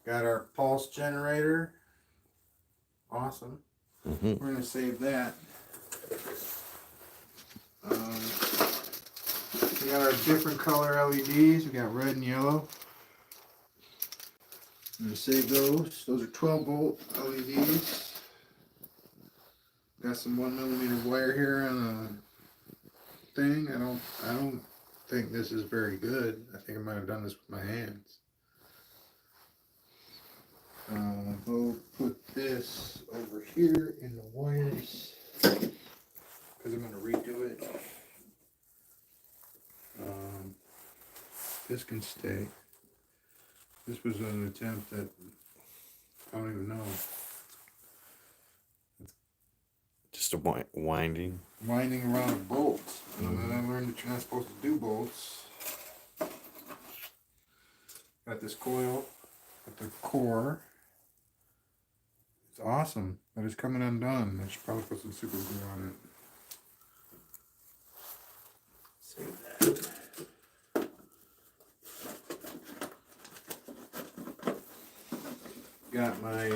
Got our pulse generator. Awesome. Mm-hmm. We're gonna save that. We got our different color LEDs. We got red and yellow. I'm gonna save those. Those are 12 volt LEDs. Got some 1mm wire here on a thing. I don't think this is very good. I think I might have done this with my hands. We'll put this over here in the wires because I'm going to redo it. This can stay. This was an attempt at, I don't even know. Just a winding. Winding around a bolt. And then I learned that you're not supposed to do bolts. Got this coil at the core. It's awesome, but it's coming undone. I should probably put some super glue on it. Save that. Got my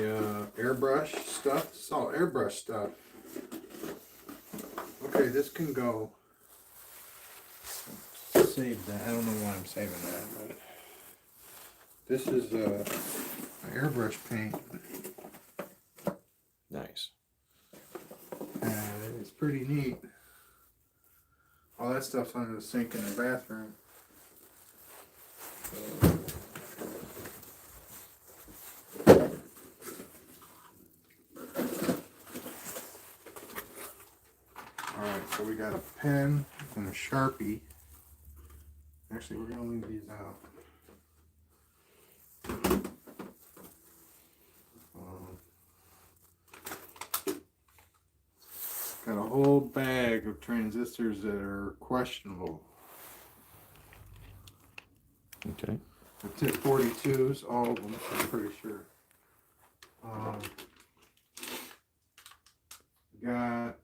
airbrush stuff. It's all airbrush stuff. Okay, this can go. Save that. I don't know why I'm saving that, but this is airbrush paint. Nice. And it's pretty neat. All that stuff's under the sink in the bathroom. Alright, so we got a pen and a Sharpie. Actually, we're going to leave these out. Got a whole bag of transistors that are questionable. Okay. The tip 42s, all of them, I'm pretty sure. Got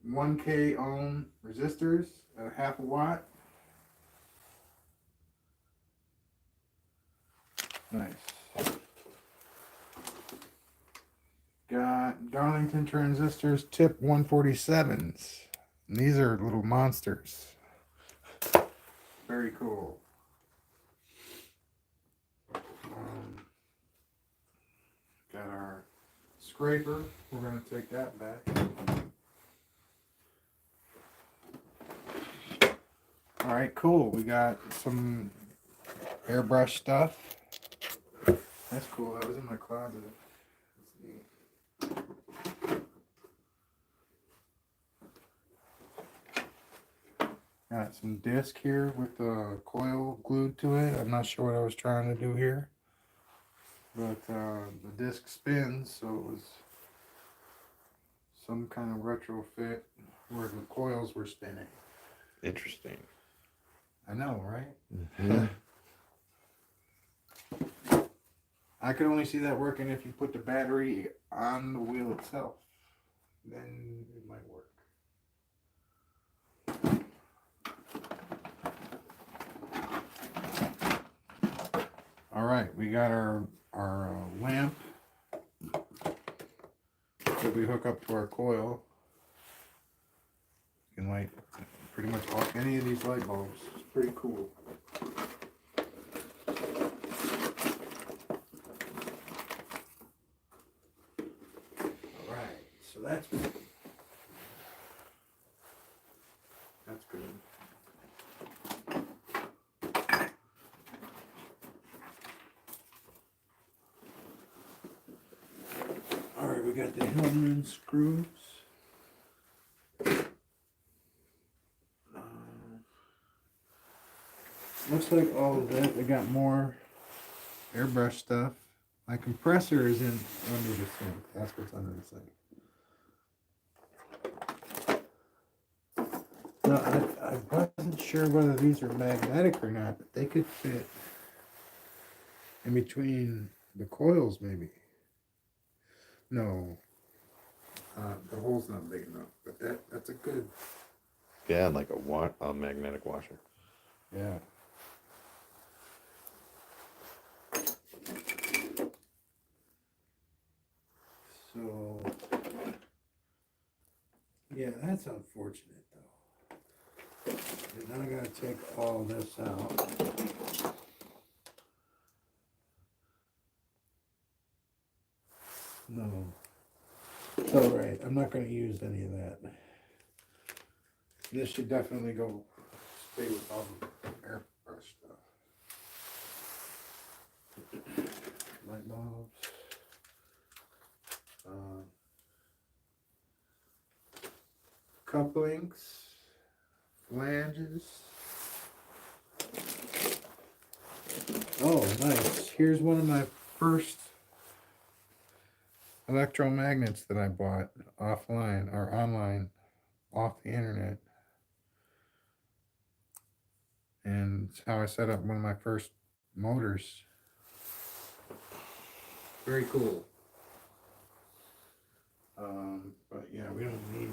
1K ohm resistors at 1/2 watt. Nice. Got Darlington transistors, tip 147s. And these are little monsters. Very cool. Got our scraper. We're going to take that back. Alright, cool. We got some airbrush stuff. That's cool. That was in my closet. That's neat. Got some disc here with the coil glued to it. I'm not sure what I was trying to do here. But the disc spins, so it was some kind of retrofit where the coils were spinning. Interesting. I know, right? Mm-hmm. I could only see that working if you put the battery on the wheel itself. Then it might work. All right, we got our lamp that we hook up to our coil. You can light pretty much any of these light bulbs. It's pretty cool. All right, so that's good. All right, we got the Hillman screws. Looks like all of that. We got more airbrush stuff. My compressor is in under the sink. That's what's under the sink. No, I wasn't sure whether these are magnetic or not, but they could fit in between the coils, maybe. No, the hole's not big enough, but that's a good. Yeah, like a magnetic washer. Yeah. Yeah, that's unfortunate though. And now I gotta take all this out. No. It's alright, I'm not gonna use any of that. This should definitely go stay with all the airbrush stuff. Light bulbs. Couplings. Flanges. Oh, nice. Here's one of my first electromagnets that I bought offline or online off the internet. And it's how I set up one of my first motors. Very cool. But yeah, we don't need,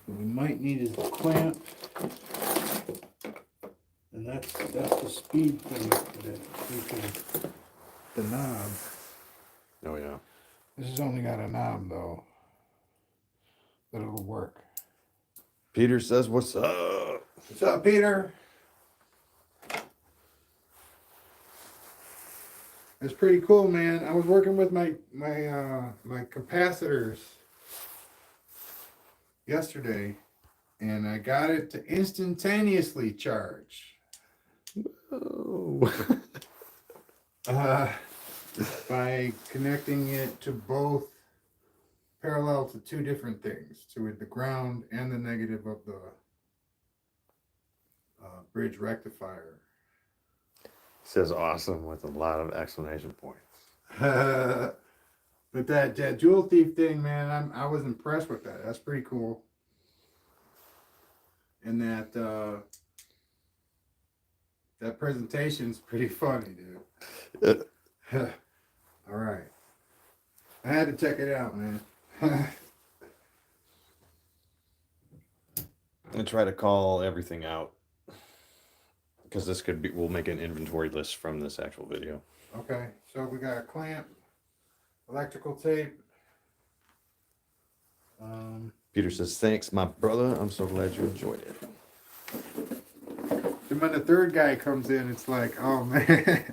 what we might need is the clamp. And that's the speed thing that we can, the knob. Oh yeah. This has only got a knob though, but it'll work. Peter says, "What's up?" What's up, Peter? It's pretty cool, man. I was working with my capacitors yesterday, and I got it to instantaneously charge. Oh. By connecting it to both parallel to two different things, to the ground and the negative of the bridge rectifier. Says awesome with a lot of exclamation points. But that Jewel Thief thing, man, I was impressed with that. That's pretty cool. And that presentation's pretty funny, dude. All right. I had to check it out, man. And try to call everything out, because this could be, we'll make an inventory list from this actual video. Okay, so we got a clamp, electrical tape. Peter says, "Thanks, my brother. I'm so glad you enjoyed it." And when the third guy comes in, it's like, oh man,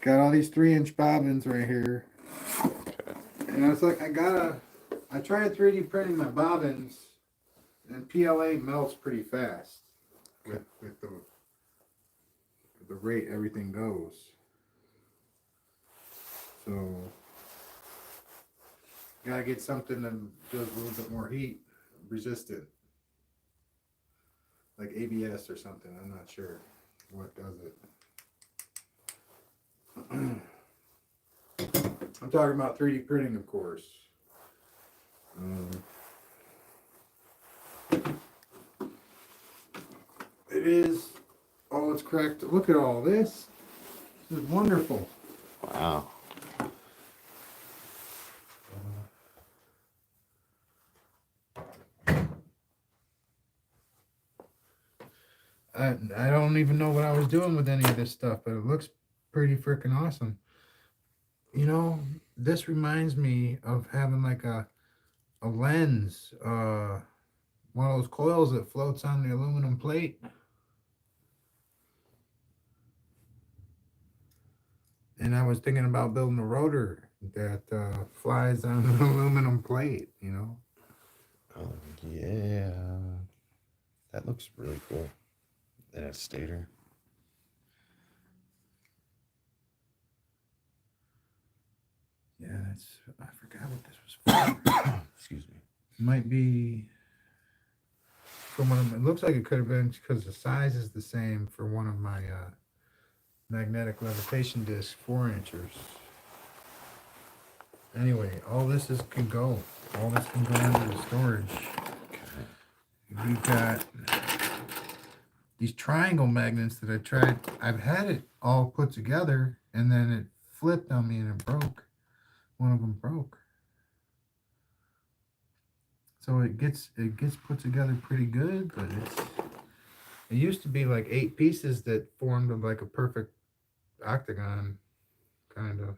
got all these 3-inch bobbins right here. Okay. And I was like, I tried 3D printing my bobbins, and PLA melts pretty fast with the rate everything goes. So gotta get something that does a little bit more heat resistant, like ABS or something. I'm not sure what does it. I'm talking about 3D printing, of course. It is. Oh, it's cracked. Look at all this. This is wonderful. Wow. I don't even know what I was doing with any of this stuff, but it looks pretty freaking awesome. You know, this reminds me of having like a lens, one of those coils that floats on the aluminum plate. And I was thinking about building a rotor that flies on an aluminum plate, you know. Oh yeah, that looks really cool. And a stator. Yeah, I forgot what this was for. Excuse me. Might be from one of my, it looks like it could have been because the size is the same for one of my magnetic levitation discs, 4-inchers. Anyway, all this can go. All this can go into the storage. Okay. We've got these triangle magnets that I tried. I've had it all put together, and then it flipped on me and it broke. One of them broke. So it gets put together pretty good, but it used to be like 8 pieces that formed like a perfect octagon, kind of.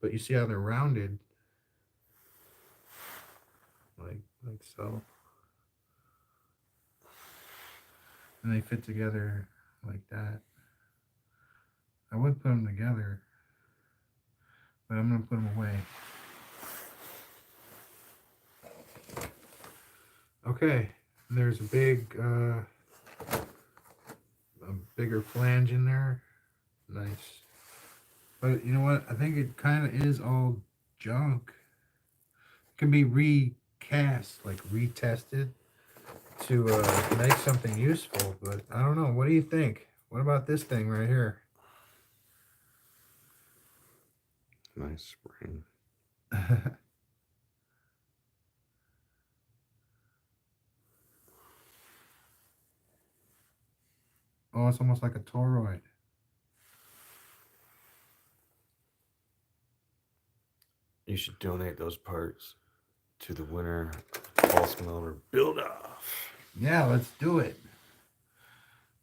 But you see how they're rounded. like so. And they fit together like that. I would put them together, but I'm gonna put them away. Okay, there's a bigger flange in there. Nice. But you know what? I think it kind of is all junk. It can be recast, like retested to make something useful. But I don't know. What do you think? What about this thing right here? Nice spring. Oh, it's almost like a toroid. You should donate those parts to the winner pulse motor build off. Yeah, let's do it.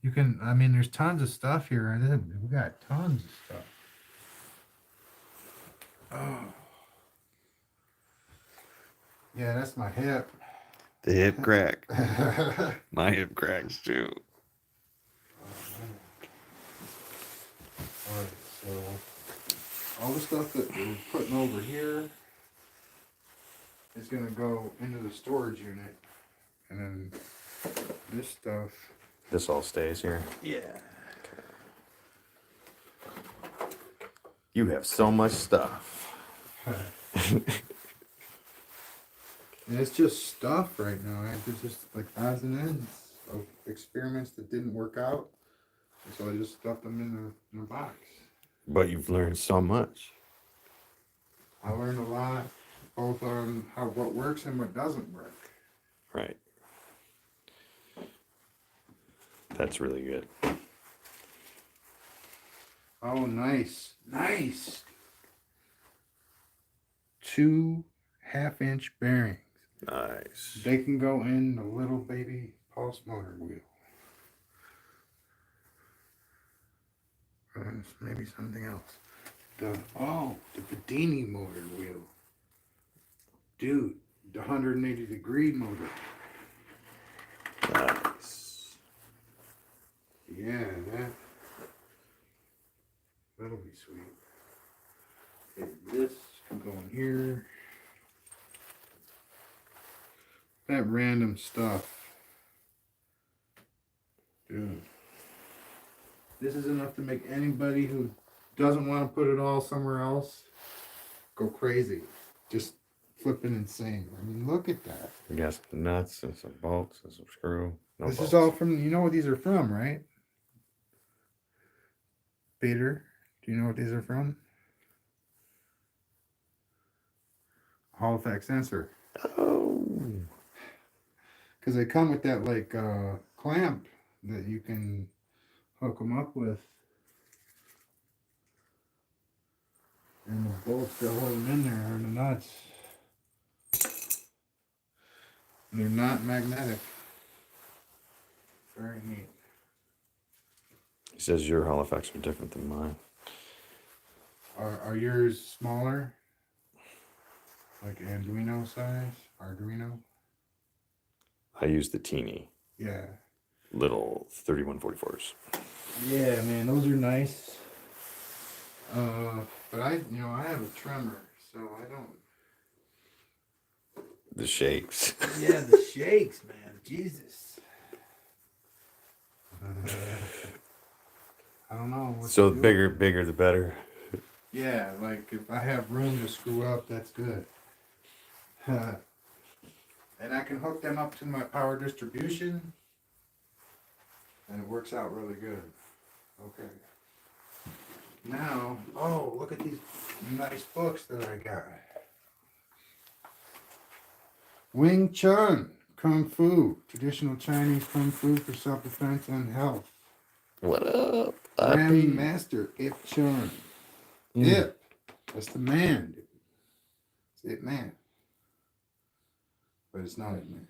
You can, I mean, there's tons of stuff here. We got tons of stuff. Oh. Yeah, that's my hip. The hip crack. My hip cracks too. Alright, so all the stuff that we're putting over here is going to go into the storage unit. And then this stuff. This all stays here. Yeah. You have so much stuff. And it's just stuff right now. There's just like odds and ends of experiments that didn't work out. And so I just stuffed them in a box. But you've learned so much. I learned a lot, both on what works and what doesn't work. Right. That's really good. Oh, nice. Nice. 2 half-inch bearings. Nice. They can go in the little baby pulse motor wheel. Maybe something else. The Bedini motor wheel. Dude, the 180-degree motor. Nice. Yeah, that'll be sweet. Okay, this can go in here. That random stuff. Dude. This is enough to make anybody who doesn't want to put it all somewhere else go crazy. Just flipping insane. I mean, look at that. You got some nuts and some bolts and some screw. No This bolts. is all from, you know what these are from, right? Peter, do you know what these are from? Hall effect sensor. Oh. Because they come with that like clamp that you can hook them up with. And the bolts that hold them in there are the nuts. And they're not magnetic. Very neat. He says your Hall effects are different than mine. Are yours smaller? Like Arduino size? Arduino? I use the teeny Yeah. little 3144s. Yeah, man, those are nice. But I have a tremor, so I don't. The shakes. Yeah, the shakes, man. Jesus. I don't know. So the bigger the better. Yeah, like if I have room to screw up, that's good. And I can hook them up to my power distribution, and it works out really good. Okay. Now, oh, look at these nice books that I got. Wing Chun, Kung Fu, traditional Chinese Kung Fu for self-defense and health. What up? Grandmaster Ip Chun. Ip, that's the man, dude. It's Ip Man. But it's not Ip Man.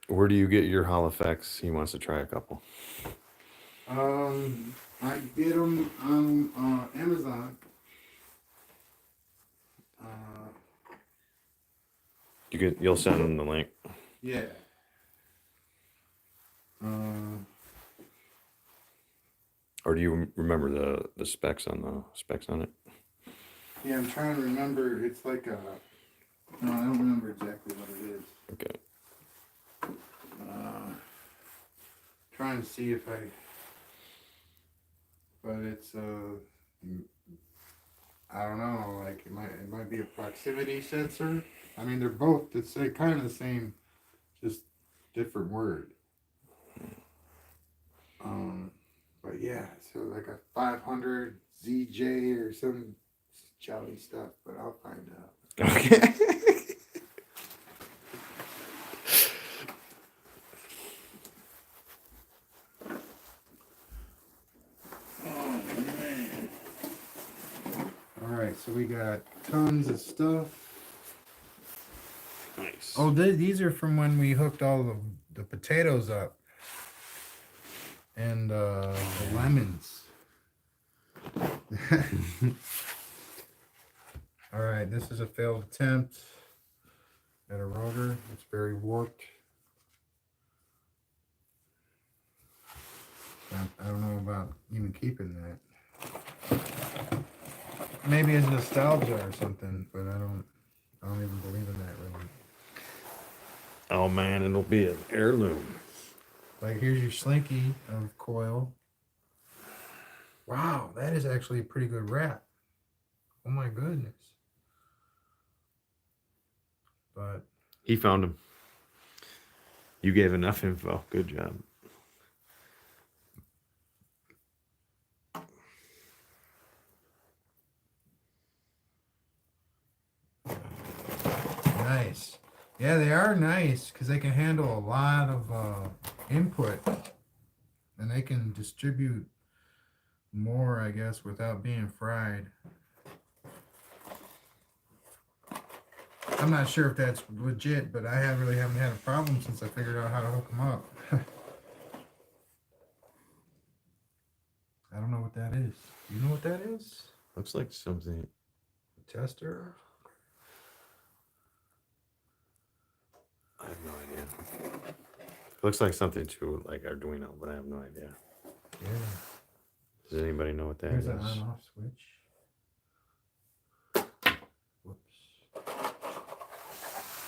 Where do you get your Hall effects? He wants to try a couple. I get them on Amazon. You'll send them the link. Yeah. Or do you remember the specs on it? Yeah, I'm trying to remember. It's like a. No, I don't remember exactly what it is. Okay. Trying to see if I. But it's I don't know. Like it might be a proximity sensor. I mean, they're both kind of the same, just different word. But yeah, so like a 500 ZJ or some jolly stuff. But I'll find out. Okay. Alright, so we got tons of stuff. Nice. Oh, these are from when we hooked all the potatoes up. And the lemons. Alright, this is a failed attempt at a rotor. It's very warped. I don't know about even keeping that. Maybe it's nostalgia or something, but I don't even believe in that really. Oh man, it'll be an heirloom. Like here's your slinky of coil. Wow, that is actually a pretty good wrap. Oh my goodness. But He found him. You gave enough info. Good job. nice. Yeah, they are nice because they can handle a lot of input. And they can distribute more, I guess, without being fried. I'm not sure if that's legit, but I haven't had a problem since I figured out how to hook them up. I don't know what that is. You know what that is? Looks like something. A tester? I have no idea. Looks like something to like Arduino, but I have no idea. Yeah. Does anybody know what that Here's is? an on-off switch. Whoops.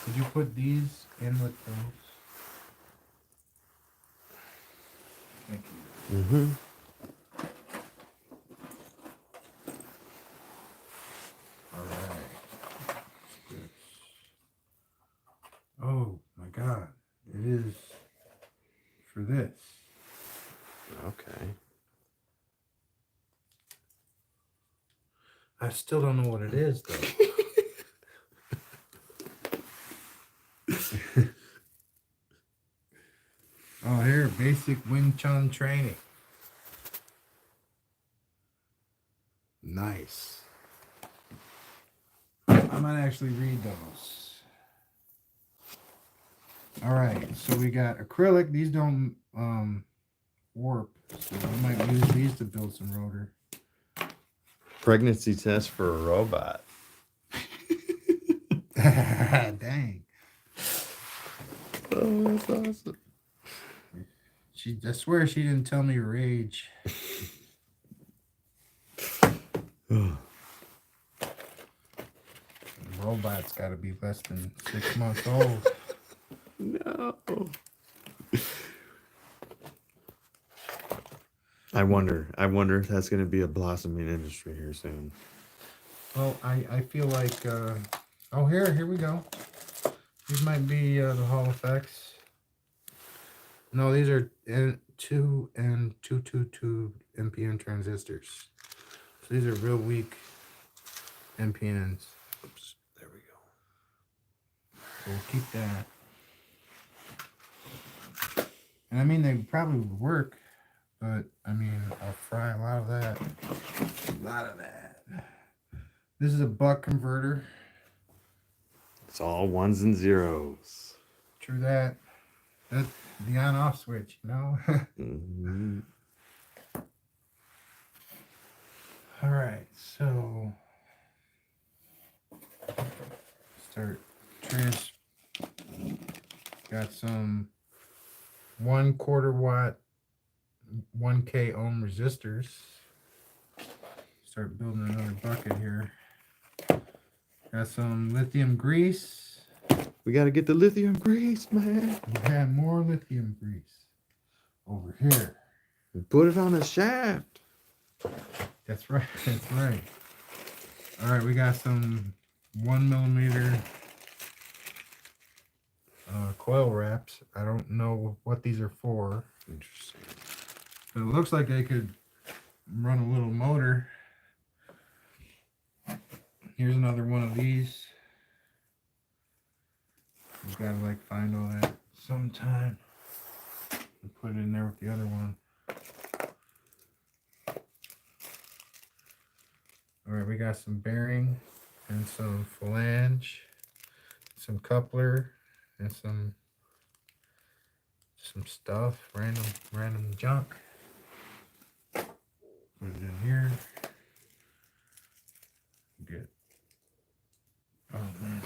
Could you put these in with those? Thank you. Mm-hmm. All right. Oh my God. It is for this. Okay. I still don't know what it is though. Oh, here, basic Wing Chun training. Nice. I might actually read those. All right, so we got acrylic. These don't warp, so I might use these to build some rotor. Pregnancy test for a robot. Dang. Oh, that's awesome. I swear she didn't tell me her age. The robot's got to be less than 6 months old. No. I wonder if that's going to be a blossoming industry here soon. Well, I feel like, oh, here we go. These might be the Hall effects. No, these are 2 and 222 MPN transistors. So these are real weak MPNs. Oops, there we go. So we'll keep that. And I mean, they probably would work, but I mean, I'll fry a lot of that. A lot of that. This is a buck converter. It's all ones and zeros. True that. That's the on-off switch, you know? Mm-hmm. All right, so start some 1/4 watt 1K ohm resistors. Start building another bucket here. Got some lithium grease. We got to get the lithium grease, man. We have more lithium grease over here. Put it on a shaft. That's right. That's right. All right, we got some 1mm coil wraps. I don't know what these are for. Interesting. But it looks like they could run a little motor. Here's another one of these. We've got to like find all that sometime and put it in there with the other one. All right, we got some bearing and some flange, some coupler, and some stuff, random junk. Put it in here. Good. Oh man.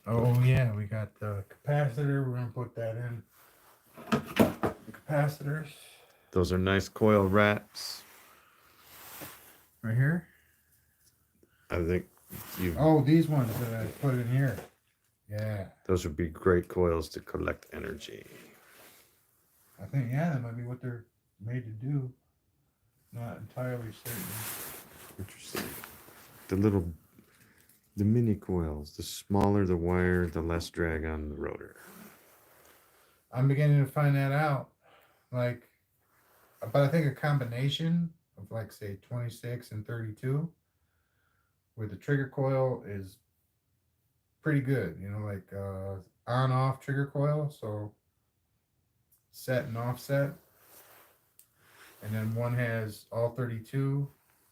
Oh yeah, we got the capacitor. We're gonna put that in. The capacitors. Those are nice coil wraps. Right here? I think you. Oh, these ones that I put in here. Yeah. Those would be great coils to collect energy. I think, yeah, that might be what they're made to do. Not entirely certain. Interesting. The mini coils. The smaller the wire, the less drag on the rotor. I'm beginning to find that out. Like, but I think a combination of like say 26 and 32 with the trigger coil is pretty good. You know, like on off trigger coil, so set and offset. And then one has all 32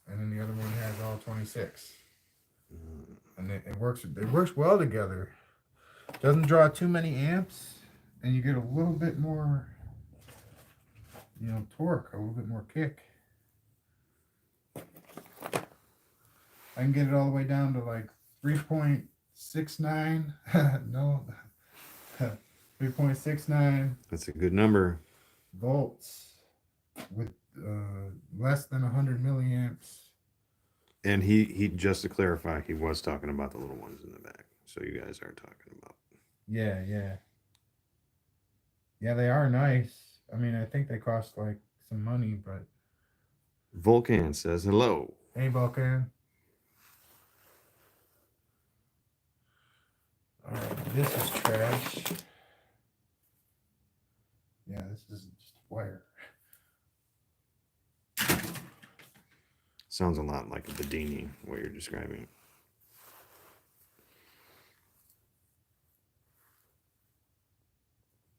and then the other one has all 26. And it works well together. Doesn't draw too many amps and you get a little bit more, you know, torque, a little bit more kick. I can get it all the way down to like 3.69. No, 3.69. That's a good number. Volts with less than 100 milliamps. And he just to clarify, he was talking about the little ones in the back. So you guys are talking about. Yeah. Yeah, they are nice. I mean, I think they cost like some money, but. Volcan says hello. Hey, Vulcan. Alright, this is trash. Yeah, this is just wire. Sounds a lot like a Bedini, what you're describing.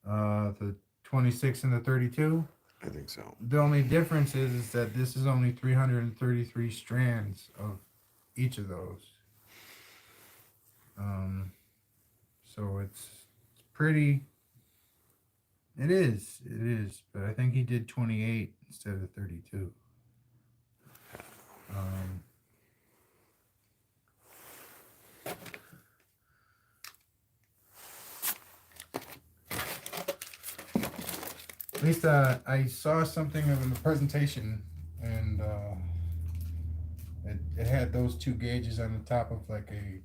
The 26 and the 32. I think so. The only difference is that this is only 333 strands of each of those. So it's pretty. It is, but I think he did 28 instead of 32. At least I saw something of in the presentation, and it had those two gauges on the top of like a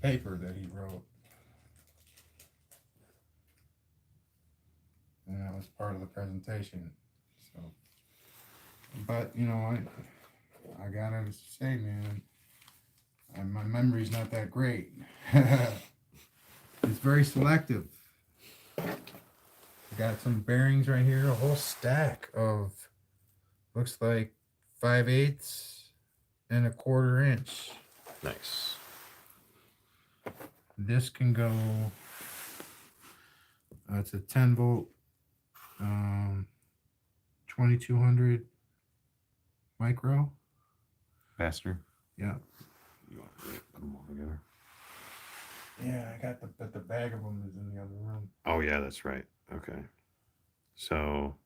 paper that he wrote. And that was part of the presentation. So, but you know, I gotta say, man, my memory's not that great. It's very selective. I got some bearings right here, a whole stack of looks like 5/8 and 1/4 inch. Nice. This can go. It's a 10 volt, 2200 micro. Faster. Yeah. You want to put them all together? Yeah, I got the bag of them is in the other room. Oh yeah, that's right. Okay. So,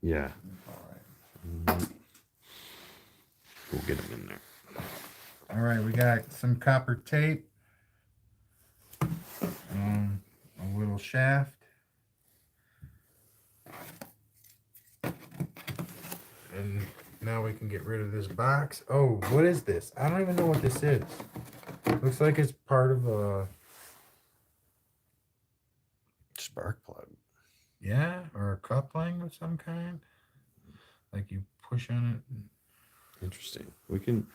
yeah. All right. We'll get them in there. All right, we got some copper tape, a little shaft, and now we can get rid of this box. Oh, what is this? I don't even know what this is. Looks like it's part of a, Spark plug. yeah, or a coupling of some kind. Like you push on it. Interesting. We can.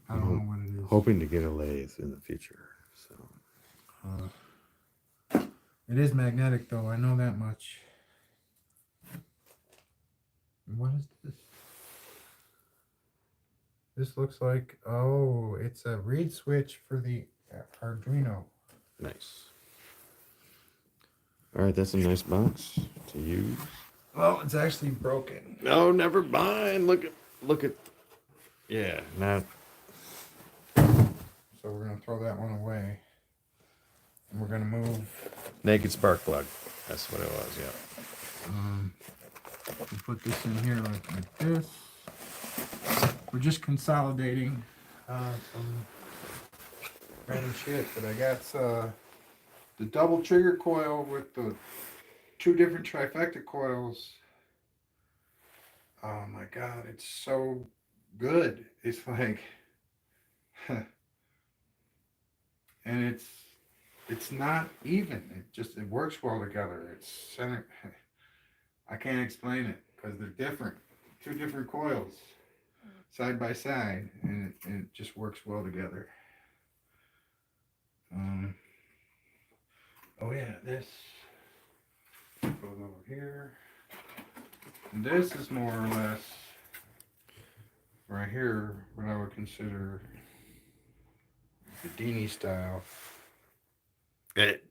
I don't know what it is. Hoping to get a lathe in the future. So. It is magnetic, though. I know that much. What is this? This looks like, oh, it's a reed switch for the Arduino. Nice. All right, that's a nice box to use. Well, it's actually broken. No, never mind. Look at. Yeah, now. So we're gonna throw that one away, and we're gonna move. Naked spark plug. That's what it was. Yeah. We put this in here like this. We're just consolidating some random shit, but I got the double trigger coil with the 2 different trifecta coils. Oh my god, it's so good. It's like and it's not even. It works well together. It's center. I can't explain it because they're different. 2 different coils side by side, and it just works well together. Oh yeah, this goes over here. And this is more or less right here what I would consider the Dini style.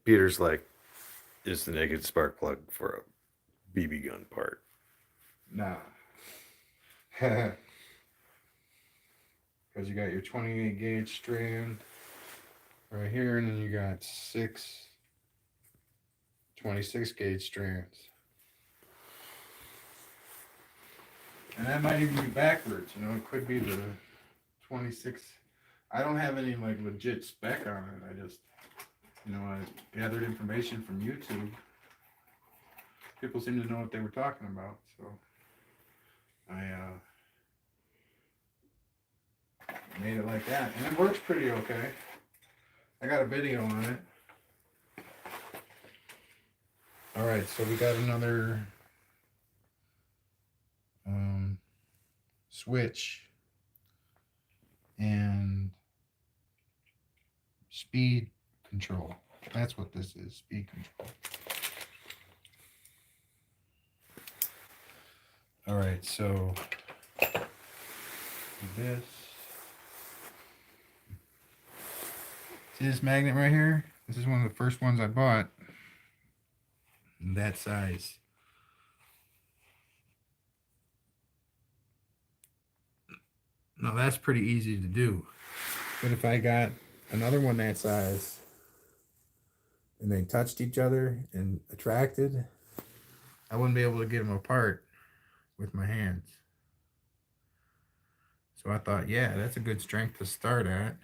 Peter's like, is the naked spark plug for a BB gun part? Nah. Because you got your 28 gauge strand right here, and then you got 6 26 gauge strands. And that might even be backwards, you know, it could be the 26. I don't have any like legit spec on it. I just, you know, I gathered information from YouTube. People seem to know what they were talking about, so I made it like that, and it works pretty okay. I got a video on it. All right, so we got another switch and speed control. That's what this is, speed control. All right, so this. See this magnet right here? This is one of the first ones I bought. That size. Now that's pretty easy to do. But if I got another one that size and they touched each other and attracted, I wouldn't be able to get them apart with my hands. So I thought, yeah, that's a good strength to start at.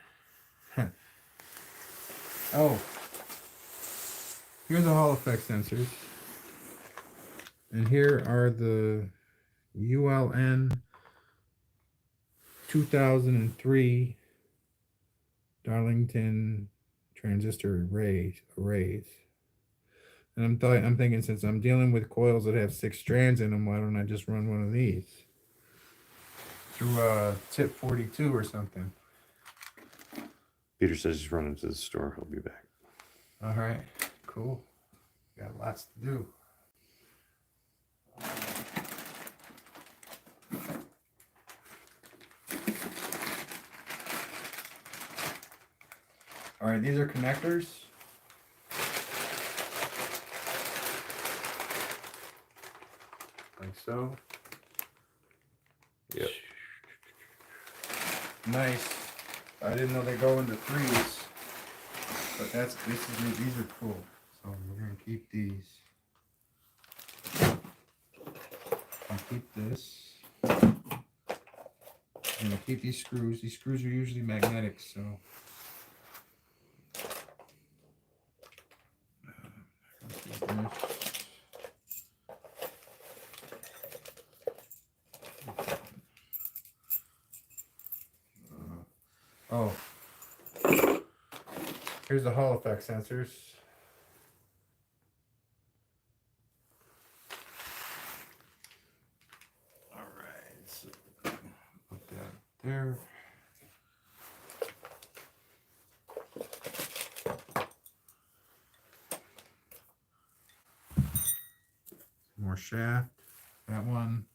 Oh, here's the Hall effect sensors. And here are the ULN 2003 Darlington transistor arrays. And I'm thinking, since I'm dealing with coils that have 6 strands in them, why don't I just run one of these through tip 42 or something? Peter says he's running to the store. He'll be back. All right, cool. Got lots to do. All right, these are connectors. Like so. Yep. Nice. I didn't know they go into 3s, but these are cool. So we're gonna keep these. I'll keep this. And keep these screws. These screws are usually magnetic, so. Oh, here's the Hall effect sensors. All right, so put that there. More shaft. That one.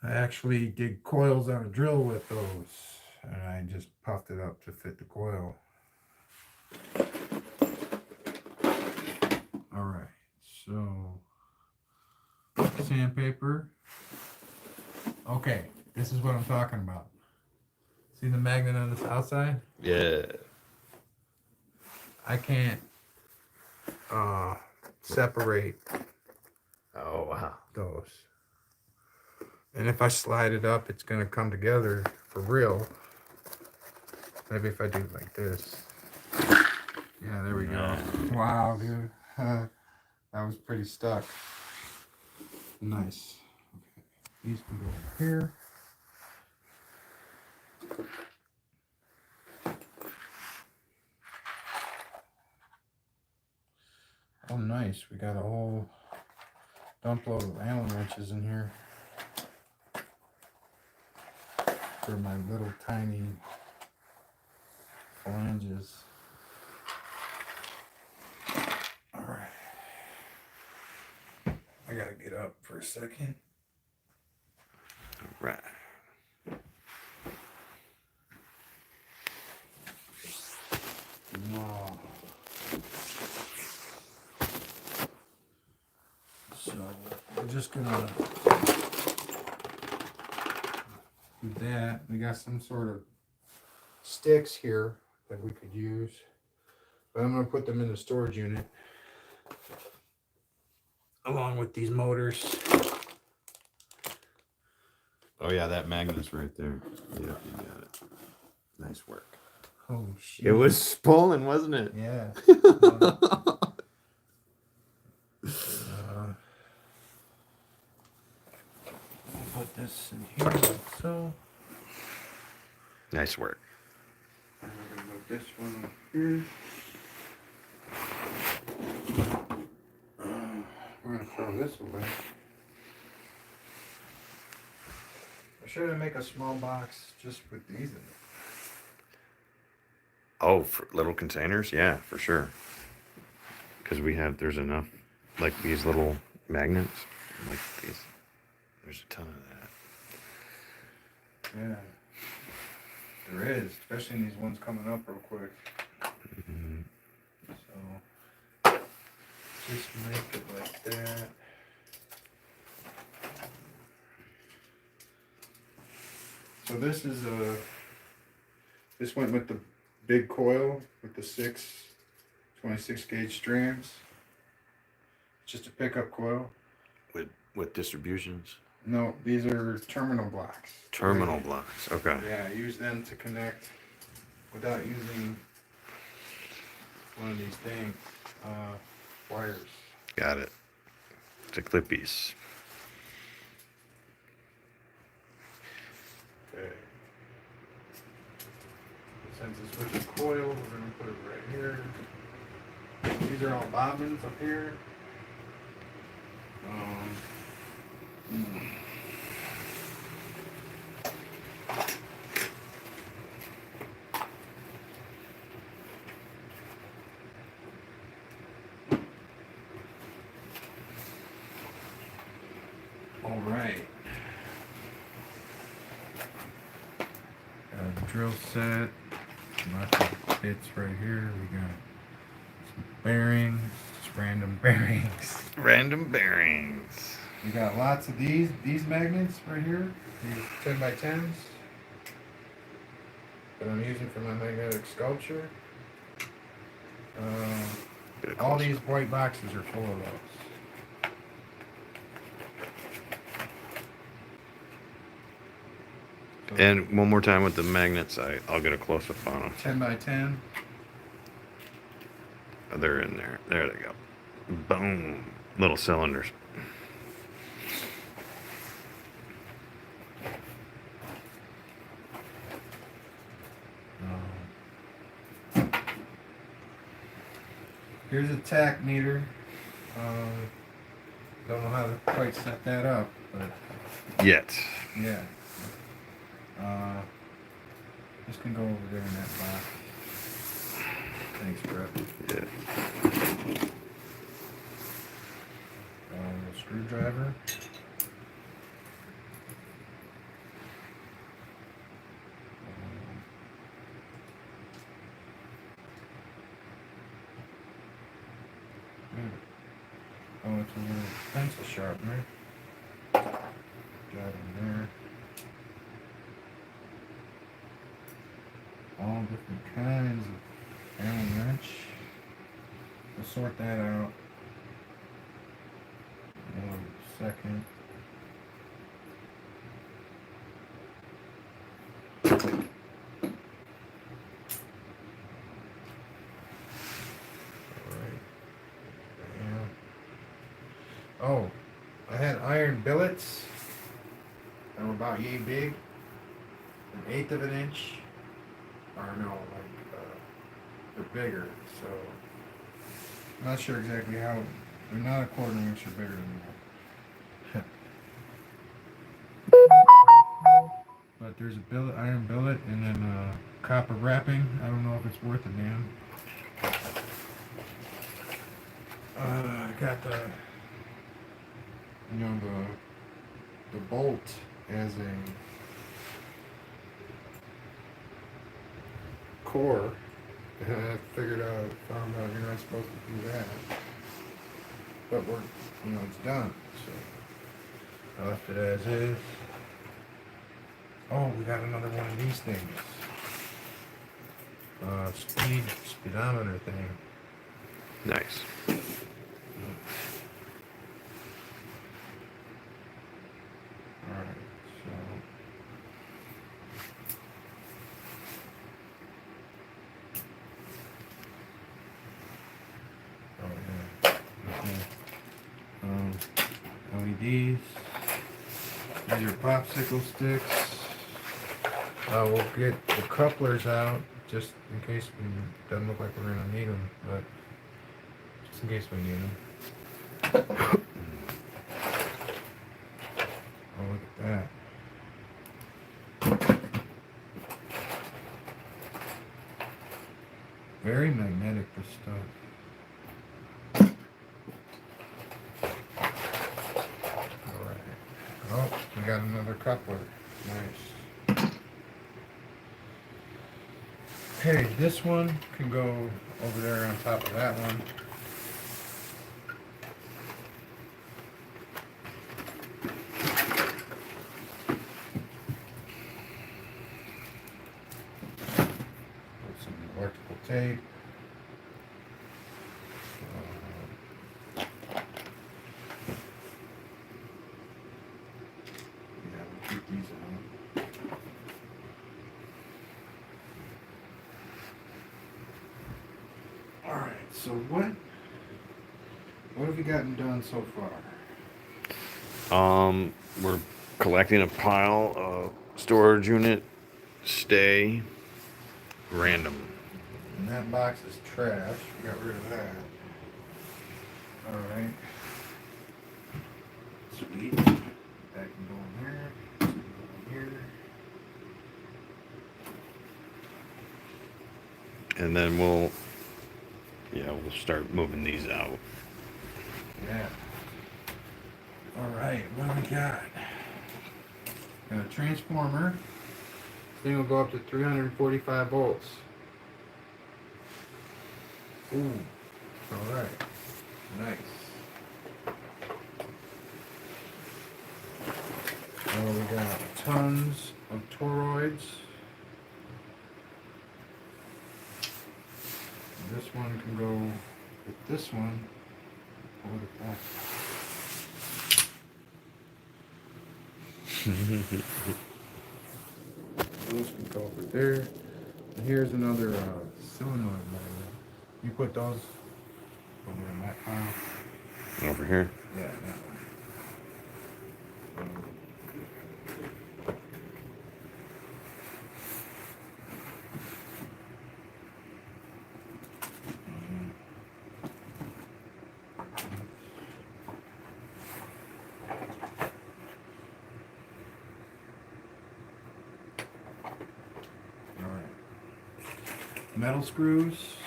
I actually did coils on a drill with those, and I just puffed it up to fit the coil. All right, so sandpaper. Okay, this is what I'm talking about. See the magnet on this outside? Yeah. I can't separate Oh wow. those. And if I slide it up, it's gonna come together for real. Maybe if I do it like this. Yeah, there we go. Wow, dude. That was pretty stuck. Nice. Okay. These can go here. Oh, nice. We got a whole dump load of Allen wrenches in here for my little tiny flanges. All right. I gotta get up for a second. Right. No. So we're just gonna do that. We got some sort of sticks here that we could use, but I'm gonna put them in the storage unit along with these motors. Oh yeah, that magnet's right there. Yep, you got it. Nice work. Oh shit! It was pulling, wasn't it? Yeah. Put this in here like so. Nice work. And we're gonna move this one up here. We're gonna throw this away. Or should I make a small box just with these in it? Oh, for little containers? Yeah, for sure. Because there's enough, like these little magnets, like these. There's a ton of that. Yeah. There is, especially in these ones coming up real quick. Mm-hmm. So, just make it like that. So this is this went with the big coil with the 26 gauge strands. Just a pickup coil. With distributions? No, these are terminal blocks. Terminal blocks, okay. Yeah, I use them to connect without using one of these things, wires. Got it. It's a clippies. Okay. Since it's with the coil, we're going to put it right here. These are all bobbins up here. All right. Got a drill set. Lots of bits right here. We got some bearings, just random bearings. Random bearings. We got lots of these magnets right here. These 10x10s that I'm using for my magnetic sculpture. All these white boxes are full of those. And one more time with the magnets. I'll get a close up on them. 10 by 10. Oh, they're in there. There they go. Boom. Little cylinders. Here's a tack meter. Don't know how to quite set that up, but Yet. yeah. This can go over there in that box. Thanks, Brett. Yeah. Screwdriver. Oh, it's a little pencil sharpener. Got it in there. All different kinds of Allen wrench. We'll sort that out in a second. Oh, I had iron billets that were about yay big, 1/8 of an inch, or no, like they're bigger. So I'm not sure exactly how. They're not a 1/4 inch or bigger than that. But there's a billet, iron billet, and then copper wrapping. I don't know if it's worth a damn. I got the. You know, the bolt as a core, and I found out you're not supposed to do that. But it's done. So I left it as is. Oh, we got another one of these things. Speedometer thing. Nice. Alright, so LEDs. These are popsicle sticks. We'll get the couplers out just in case doesn't look like we're gonna need them, but just in case we need them. Oh, look at that. Very magnetic, this stuff. Alright. Oh, we got another coupler. Nice. Okay, this one can go over there on top of that one. Electrical tape. Yeah, we'll keep these on. All right. So what have we gotten done so far? We're collecting a pile of storage unit stay random. And that box is trash. We got rid of that. All right. Sweet. That can go in here. That can go in here. And then we'll start moving these out. Yeah. All right. What do we got? Got a transformer. This thing will go up to 345 volts. Ooh. All right. Nice. Oh, we got tons of toroids. This one can go with this one. Oh, look at that. those can go over there. And here's another solenoid magnet. You put those over in that pile. Over here. Yeah, that one. Metal screws.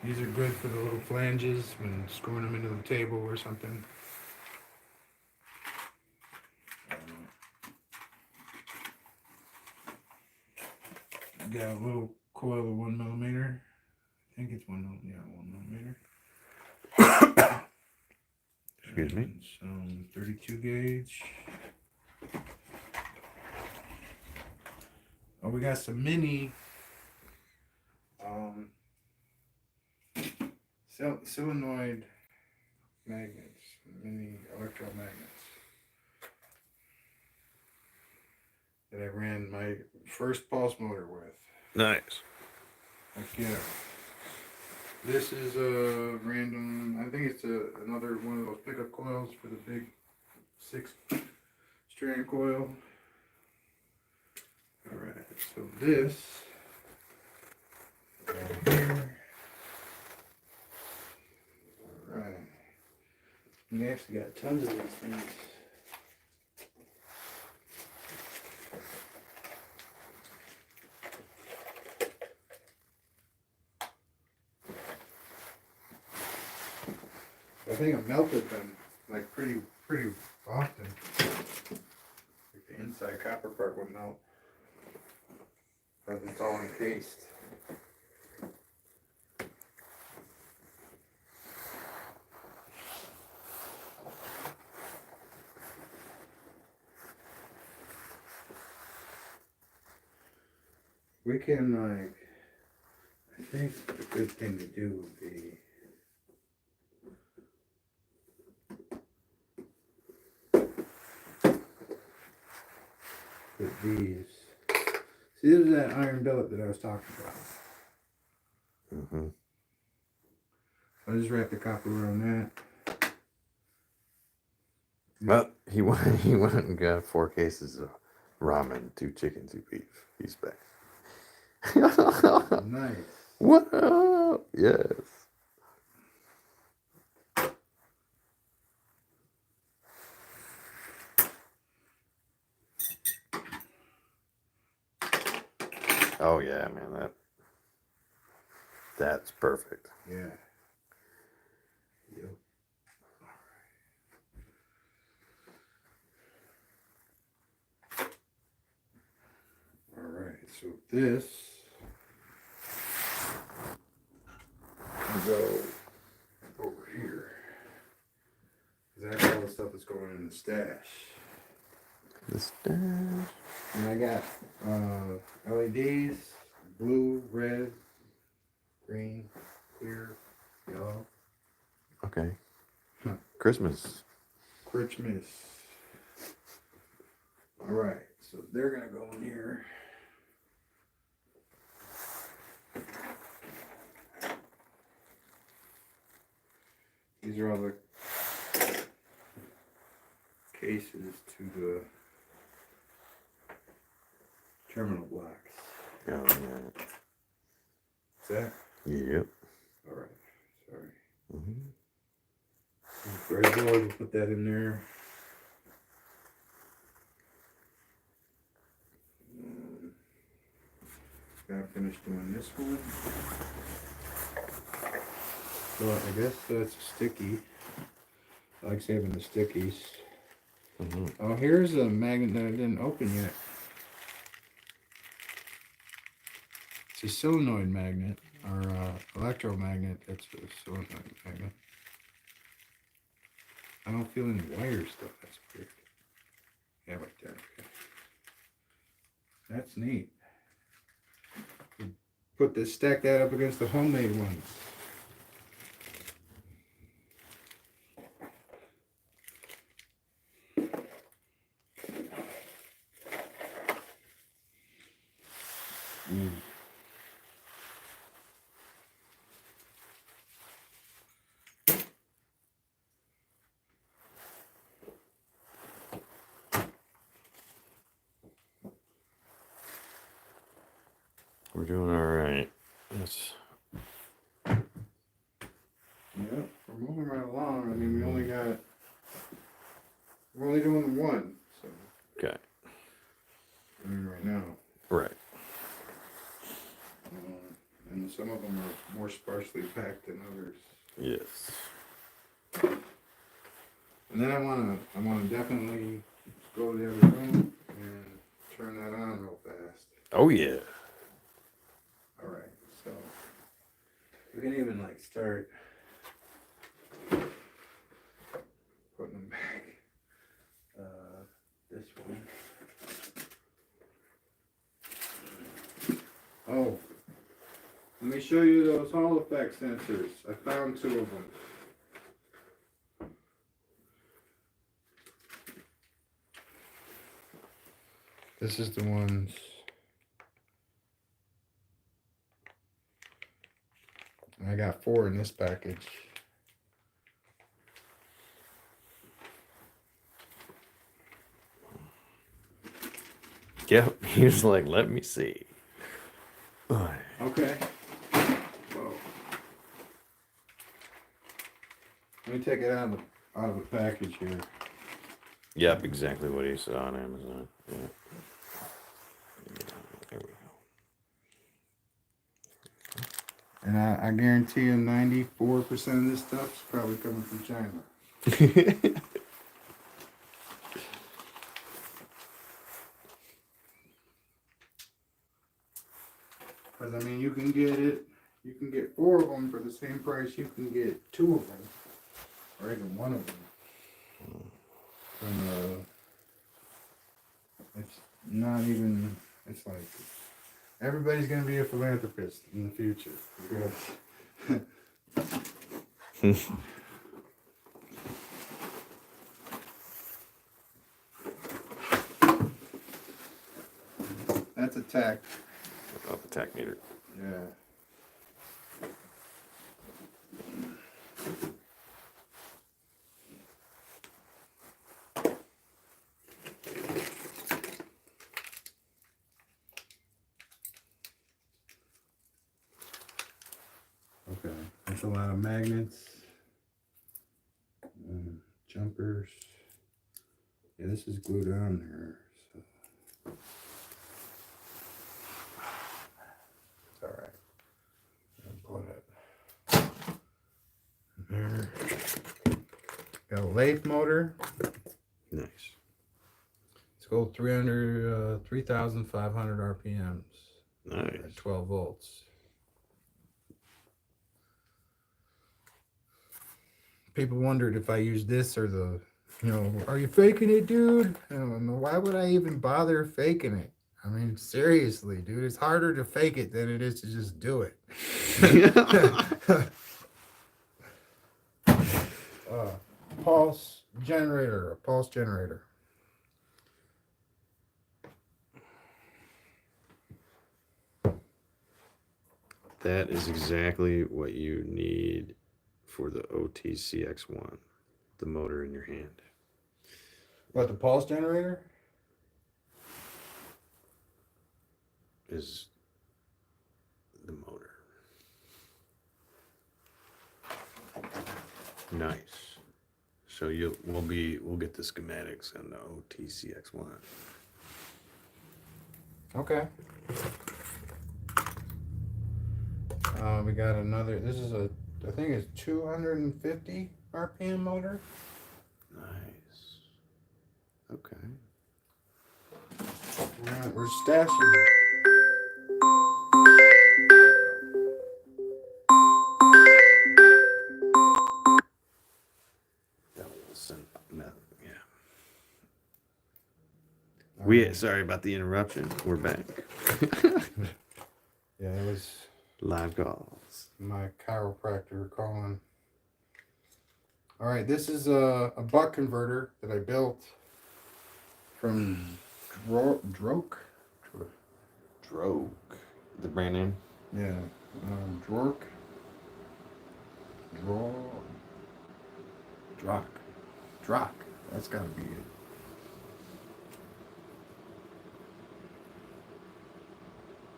These are good for the little flanges when screwing them into the table or something. Got a little coil of 1mm. I think it's 1mm. Excuse me. And some 32 gauge. Oh, we got some mini solenoid magnets, mini electromagnets that I ran my first pulse motor with. Nice. Like, yeah. This is a random, I think it's another one of those pickup coils for the big 6-strand coil. Alright, so this right here. Alright. We actually got tons of these things. I think I've melted them like pretty often. Like the inside copper part will melt. Because it's all encased. We can like, I think a good thing to do would be with these. See, this is that iron billet that I was talking about. Mm-hmm. I just wrap the copper around that. Well, he went and got 4 cases of ramen, 2 chicken, 2 beef. He's back. Nice. What up? Yes. Oh yeah, man, that's perfect. Yeah. Yep. Alright, so this will go over here. That's all the stuff that's going in the stash. The stash. And I got LEDs, blue, red, green, clear, yellow. Okay. Huh. Christmas. Christmas. Alright, so they're gonna go in here. These are all the cases to the terminal blocks. Oh yeah. Is that? Yep. Alright, sorry. Mm-hmm. Breadboard, we'll put that in there. Gotta finish doing this one. So I guess that's sticky. I like saving the stickies. Mm-hmm. Oh, here's a magnet that I didn't open yet. It's a solenoid magnet, or electromagnet. That's a solenoid magnet. I don't feel any wires though. That's weird. Yeah, right there. Okay. That's neat. Stack that up against the homemade ones. We're doing all right. That's Yep, we're moving right along. I mean, we're only doing one, so. okay. I mean, right now. Right. And some of them are more sparsely packed than others. Yes. And then I wanna definitely go to the other room and turn that on real fast. Oh yeah. All right, so we can even like start putting them back. This one. Oh, let me show you those Hall effect sensors. I found 2 of them. This is the ones. I got 4 in this package. Yep. He was like, let me see. Okay. Whoa. Let me take it out of the package here. Yep, exactly what he saw on Amazon. Yeah. There we And I guarantee you 94% of this stuff's probably coming from China. go. Because, I mean, you can get 4 of them for the same price you can get 2 of them. Or even 1 of them. From, it's not even, it's like, everybody's going to be a philanthropist in the future. Because that's a tack. Oh, the tack meter. Yeah. Okay, that's a lot of magnets, jumpers. Yeah, this is glued on there, so it's all right. I'll put it there. Got a lathe motor. Nice. It's go 3,500 RPMs. Nice. At 12 volts. People wondered if I used this or the, are you faking it, dude? I don't know. Why would I even bother faking it? I mean, seriously, dude, it's harder to fake it than it is to just do it. Pulse generator, a pulse generator. That is exactly what you need for the OTCX1, the motor in your hand. What, the pulse generator? Is the motor. Nice. So we'll get the schematics on the OTCX1. Okay. We got another, this is I think it's 250 RPM motor. Nice. Okay. We're stashing. That will send no, yeah. Right. Sorry about the interruption. We're back. Yeah, it was Live calls. my chiropractor calling. All right, this is a buck converter that I built from Droke. Drogue. The brand name? Yeah. Drork. Drock. Drock. That's gotta be it.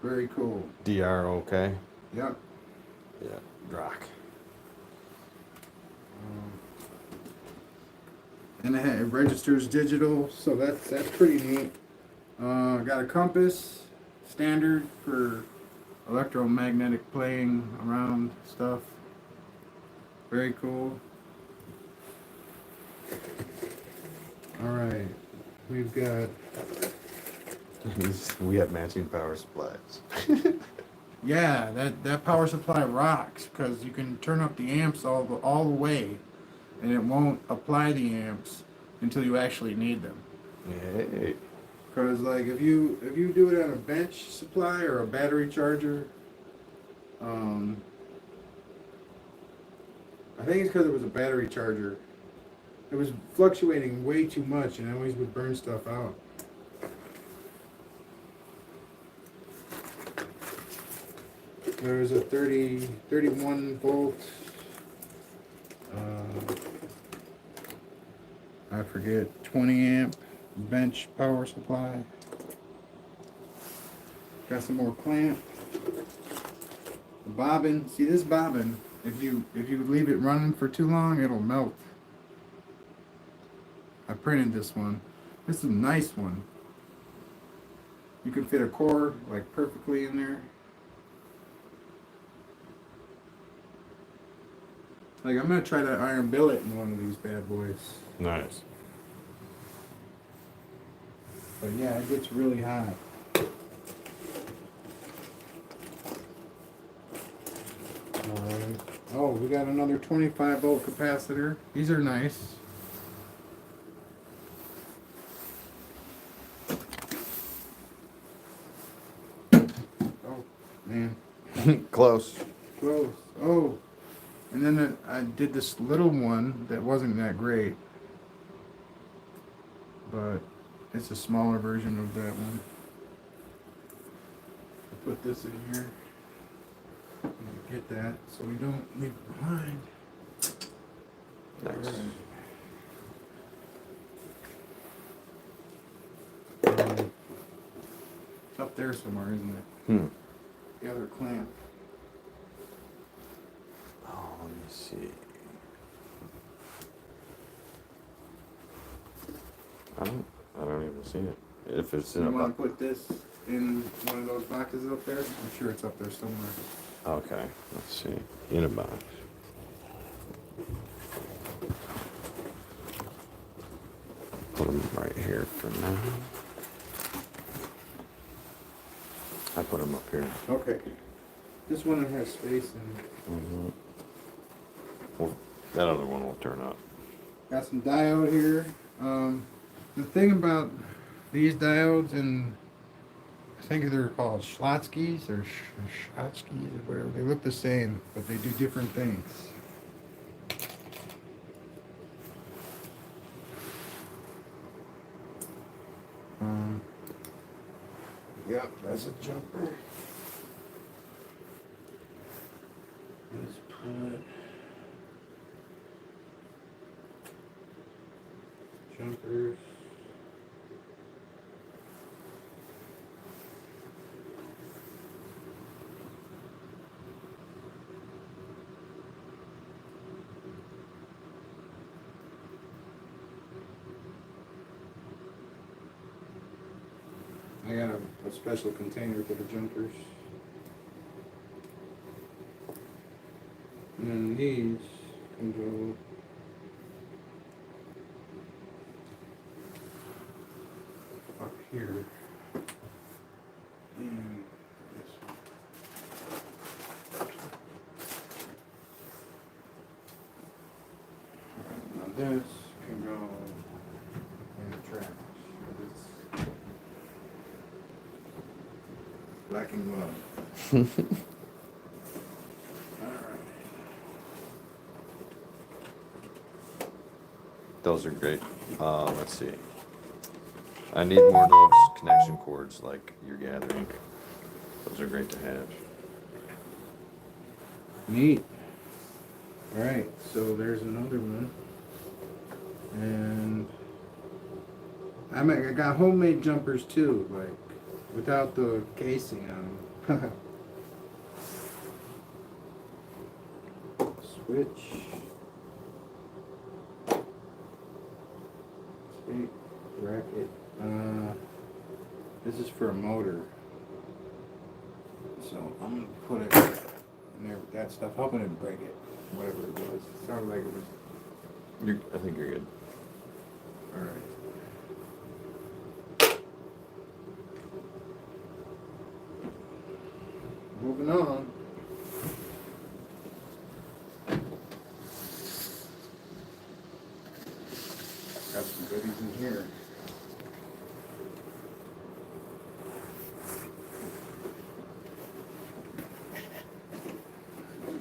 Very cool. DROK. Yep. Yeah, Drock. And it registers digital, so that's pretty neat. Got a compass, standard for electromagnetic playing around stuff. Very cool. All right, we've got We have matching power supplies. yeah that power supply rocks because you can turn up the amps all the way, and it won't apply the amps until you actually need them. Hey. Because like if you do it on a bench supply or a battery charger, I think it's because it was a battery charger. It was fluctuating way too much, and I always would burn stuff out. There's a 31 volt. I forget 20 amp bench power supply. Got some more clamp. The bobbin. See this bobbin? If you leave it running for too long, it'll melt. I printed this one. This is a nice one. You can fit a core like perfectly in there. Like I'm gonna try to iron billet in one of these bad boys. Nice. But yeah, it gets really hot. Oh, we got another 25 volt capacitor. These are nice. Oh, man. Close. Close. Oh, and then I did this little one that wasn't that great. But it's a smaller version of that one. I'll put this in here. Get that so we don't leave it behind. Nice. It's up there somewhere, isn't it? The other clamp. Oh, let me see. I don't even see it. If it's in You a want box. to put this in one of those boxes up there? I'm sure it's up there somewhere. Okay, let's see. In a box. Put them right here for now. I put them up here. Okay. This one has space and Well, that other one will turn up. got some diode here. The thing about these diodes, and I think they're called Schlotzskys or Schotskys or whatever. They look the same, but they do different things. Yep, that's a jumper. Let's put jumpers. I got a special container for the jumpers. And then these can go up here. And this one. Now this can go in the trash. Black and glove. Alright. Those are great. Let's see. I need more of those connection cords like you're gathering. Those are great to have. Neat. Alright, so there's another one. And I got homemade jumpers too, like without the casing on them. Switch. State bracket. This is for a motor. So I'm gonna put it in there with that stuff. Hoping it break it. Whatever it was. It sounded like it was. I think you're good. Alright. Moving on. Got some goodies in here.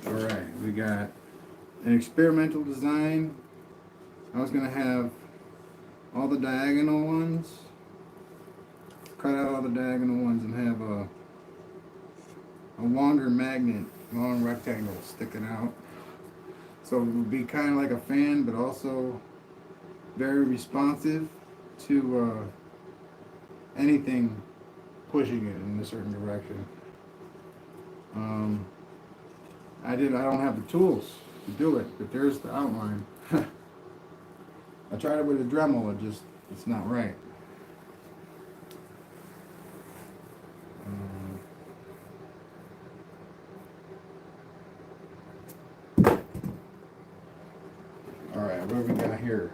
Alright, we got an experimental design. I was gonna have all the diagonal ones, cut out all the diagonal ones and have a longer magnet, long rectangle sticking out. So it would be kind of like a fan, but also very responsive to anything pushing it in a certain direction. I don't have the tools to do it, but there's the outline. I tried it with a Dremel, it's not right. Alright, what have we got here?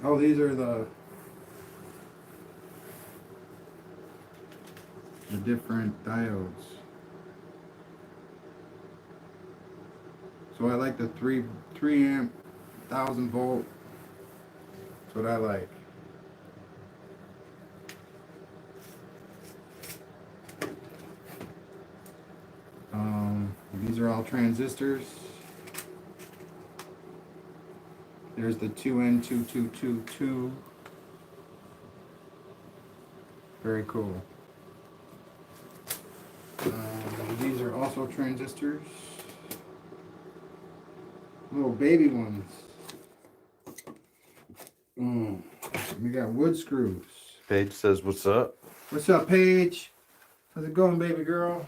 Oh, these are the different diodes. So I like the 3 amp 1000 volt. That's what I like. These are all transistors. There's the 2N2222. Very cool. These are also transistors. Little baby ones. We got wood screws. Paige says, "What's up?" What's up, Paige? How's it going, baby girl?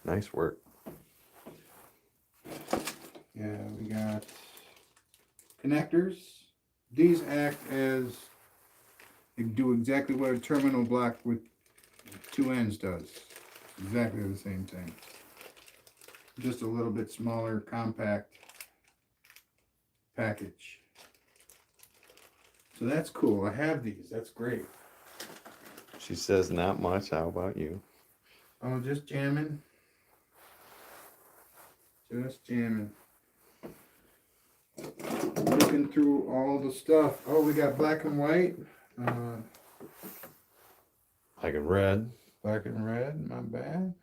Nice work. Yeah, we got connectors. These act as, they do exactly what a terminal block with 2 ends does. Exactly the same thing. Just a little bit smaller, compact package. So that's cool. I have these. That's great. She says, "Not much. How about you?" Oh, just jamming. Just jamming. Looking through all the stuff. Oh, we got black and white. Like a red. Black and red. Not bad.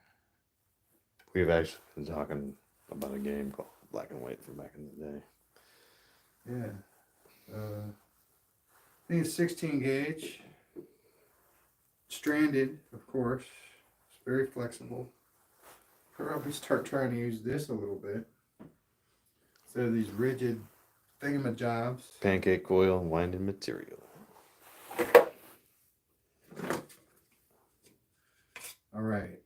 We've actually been talking about a game called Black and White from back in the day. Yeah. I think it's 16 gauge. Stranded, of course. It's very flexible. Probably start trying to use this a little bit. Instead of these rigid thingamajobs. Pancake coil, winding material. Alright.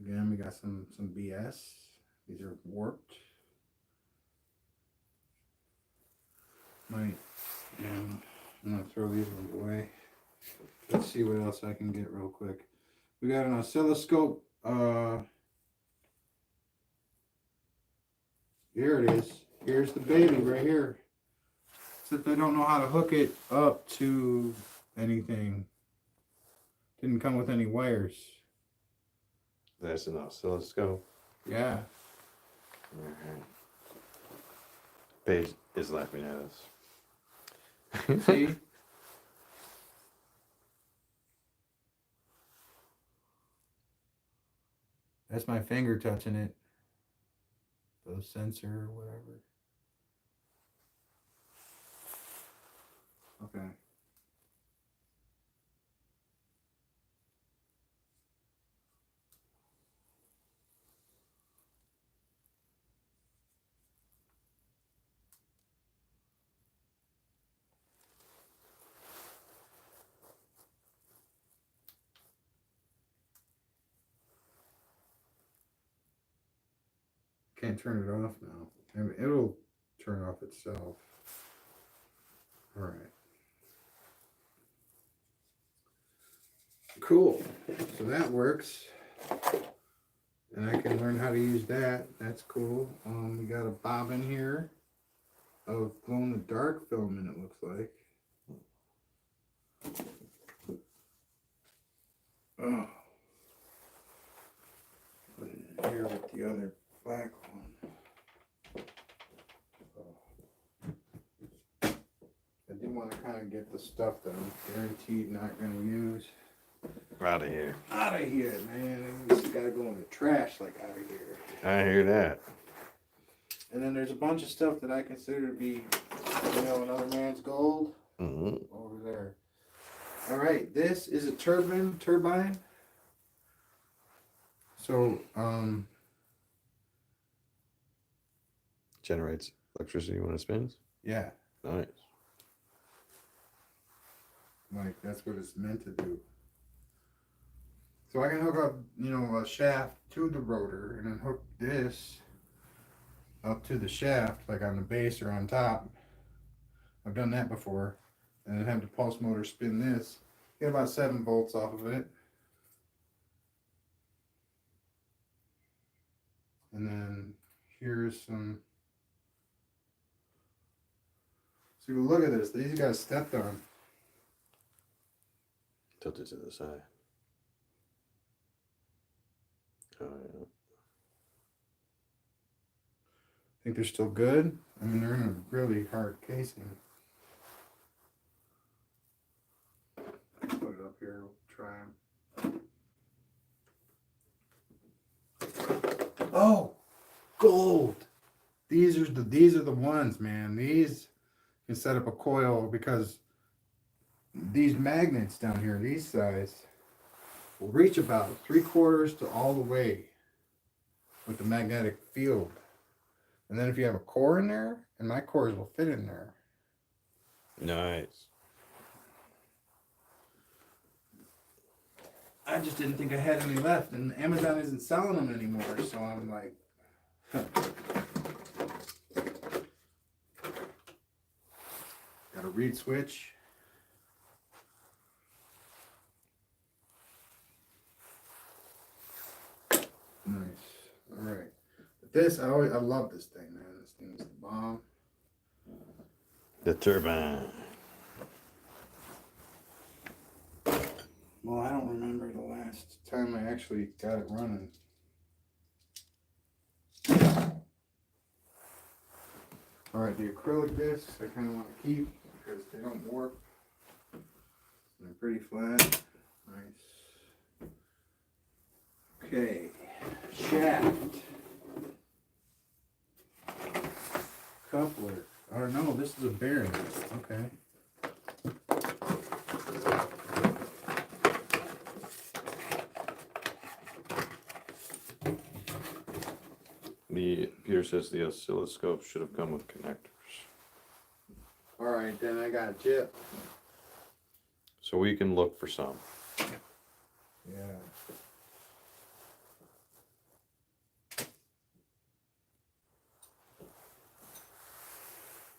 Again, we got some BS. These are warped. I'm gonna throw these ones away. Let's see what else I can get real quick. We got an oscilloscope. Here it is. Here's the baby right here. Except I don't know how to hook it up to anything. Didn't come with any wires. That's an oscilloscope. Yeah. Mm-hmm. Paige is laughing at us. See? That's my finger touching it. The sensor or whatever. Okay. Can't turn it off now. I mean, it'll turn off itself. All right. Cool. So that works. And I can learn how to use that. That's cool. We got a bobbin here of glow in the dark filament, it looks like. Oh. Put it in here with the other black one. I do want to kind of get the stuff that I'm guaranteed not going to use Out of here. out of here, man. I just got to go in the trash, like, out of here. I hear that. And then there's a bunch of stuff that I consider to be, you know, another man's gold over there. All right, this is a turbine. So, Generates electricity when it spins. yeah, Nice. like that's what it's meant to do. So I can hook up, you know, a shaft to the rotor and then hook this up to the shaft, like on the base or on top. I've done that before. And then have the pulse motor spin this. Get about 7 volts off of it. And then here's some. So look at this. These guys stepped on. Tilt it to the side. Oh, yeah. Think they're still good? I mean, they're in a really hard casing. Put it up here. We'll try them. Oh, gold. These are the ones, man. These can set up a coil because these magnets down here, these size, will reach about 3/4 to all the way with the magnetic field. And then if you have a core in there, and my cores will fit in there. Nice. I just didn't think I had any left, and Amazon isn't selling them anymore, so I'm like, got a reed switch. Nice. All right. But this, I love this thing, man. This thing is the bomb. The turbine. Well, I don't remember the last time I actually got it running. All right, the acrylic discs I kind of want to keep because they don't warp. They're pretty flat. Nice. Okay, shaft. Coupler. Or no, this is a bearing. Okay. Peter says the oscilloscope should have come with connectors. All right, then I got chip. So we can look for some. Yeah.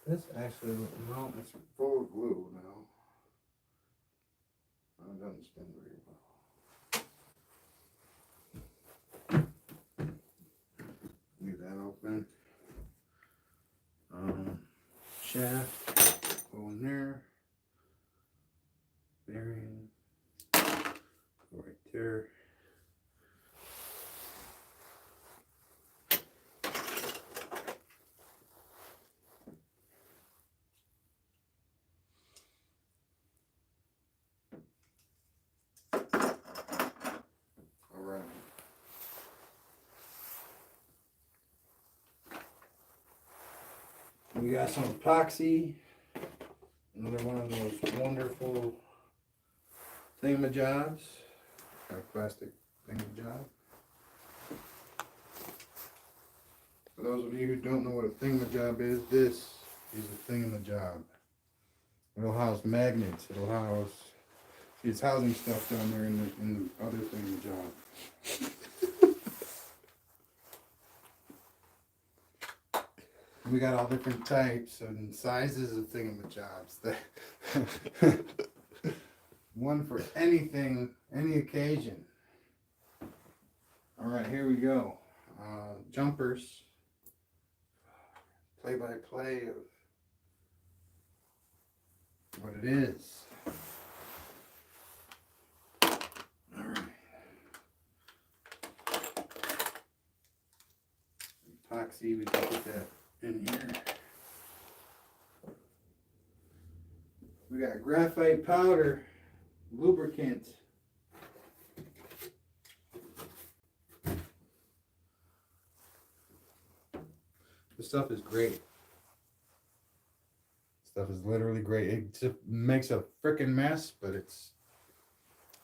This actually, no, it's full of glue now. It doesn't spin very well. Leave that open. Shaft, go in there. Bearing, go right there. All right. we got some epoxy. Another one of those wonderful thingamajobs. Got a plastic thingamajob. For those of you who don't know what a thingamajob is, this is a thingamajob. It'll house magnets. It'll house. See, it's housing stuff down there in the other thingamajob. We got all different types and sizes of thingamajobs. One for anything, any occasion. All right, here we go. Jumpers. Play-by-play of what it is. All right. Epoxy, we can put that in here. We got graphite powder, lubricant. This stuff is great. Stuff is literally great. It just makes a freaking mess, but it's...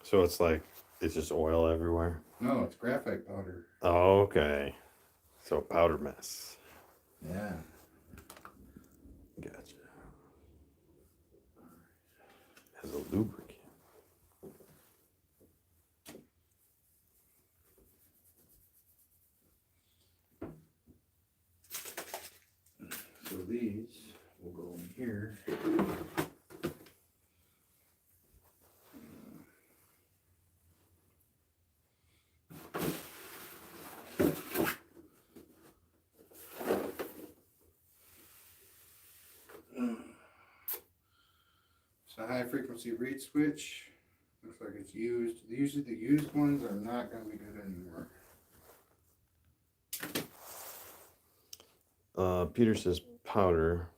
So it's like, it's just oil everywhere? No, it's graphite powder. Oh, okay. So powder mess. Yeah. Gotcha. As a lubricant. So these will go in here. It's a high frequency reed switch. Looks like it's used. Usually the used ones are not going to be good anymore. Peter says powder.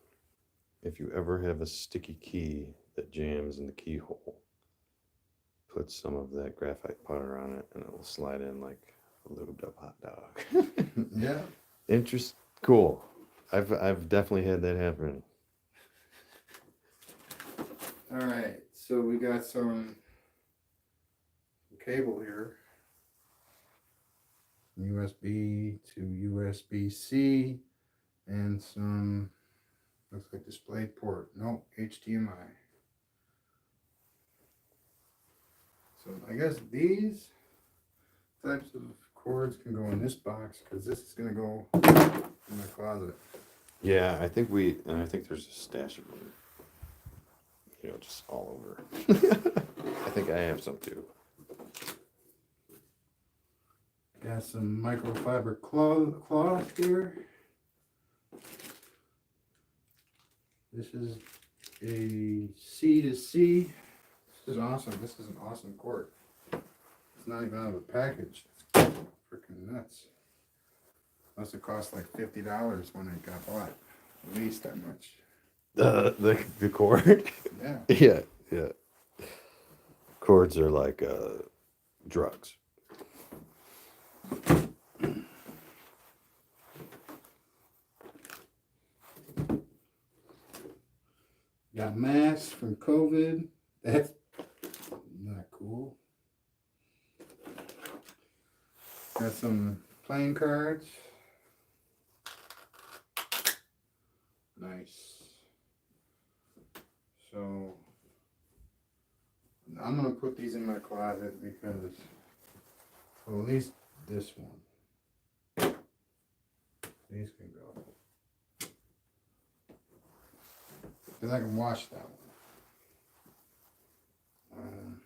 If you ever have a sticky key that jams in the keyhole, put some of that graphite powder on it and it will slide in like a lubed up hot dog. Yeah. Cool. I've definitely had that happen. All right. So we got some cable here. USB to USB-C and some, looks like display port. No, HDMI. So I guess these types of cords can go in this box because this is going to go in my closet. Yeah, I think there's a stash of them. You know, just all over. I think I have some too. Got some microfiber cloth here. This is a C to C. This is awesome. This is an awesome cord. It's not even out of a package. It's freaking nuts. Must have cost like $50 when it got bought. At least that much. The cord? Yeah. Yeah. Cords are like drugs. Got masks from COVID. That's not cool. Got some playing cards. Nice. So I'm gonna put these in my closet because, well, at least this one. These can go. Because I can wash that one.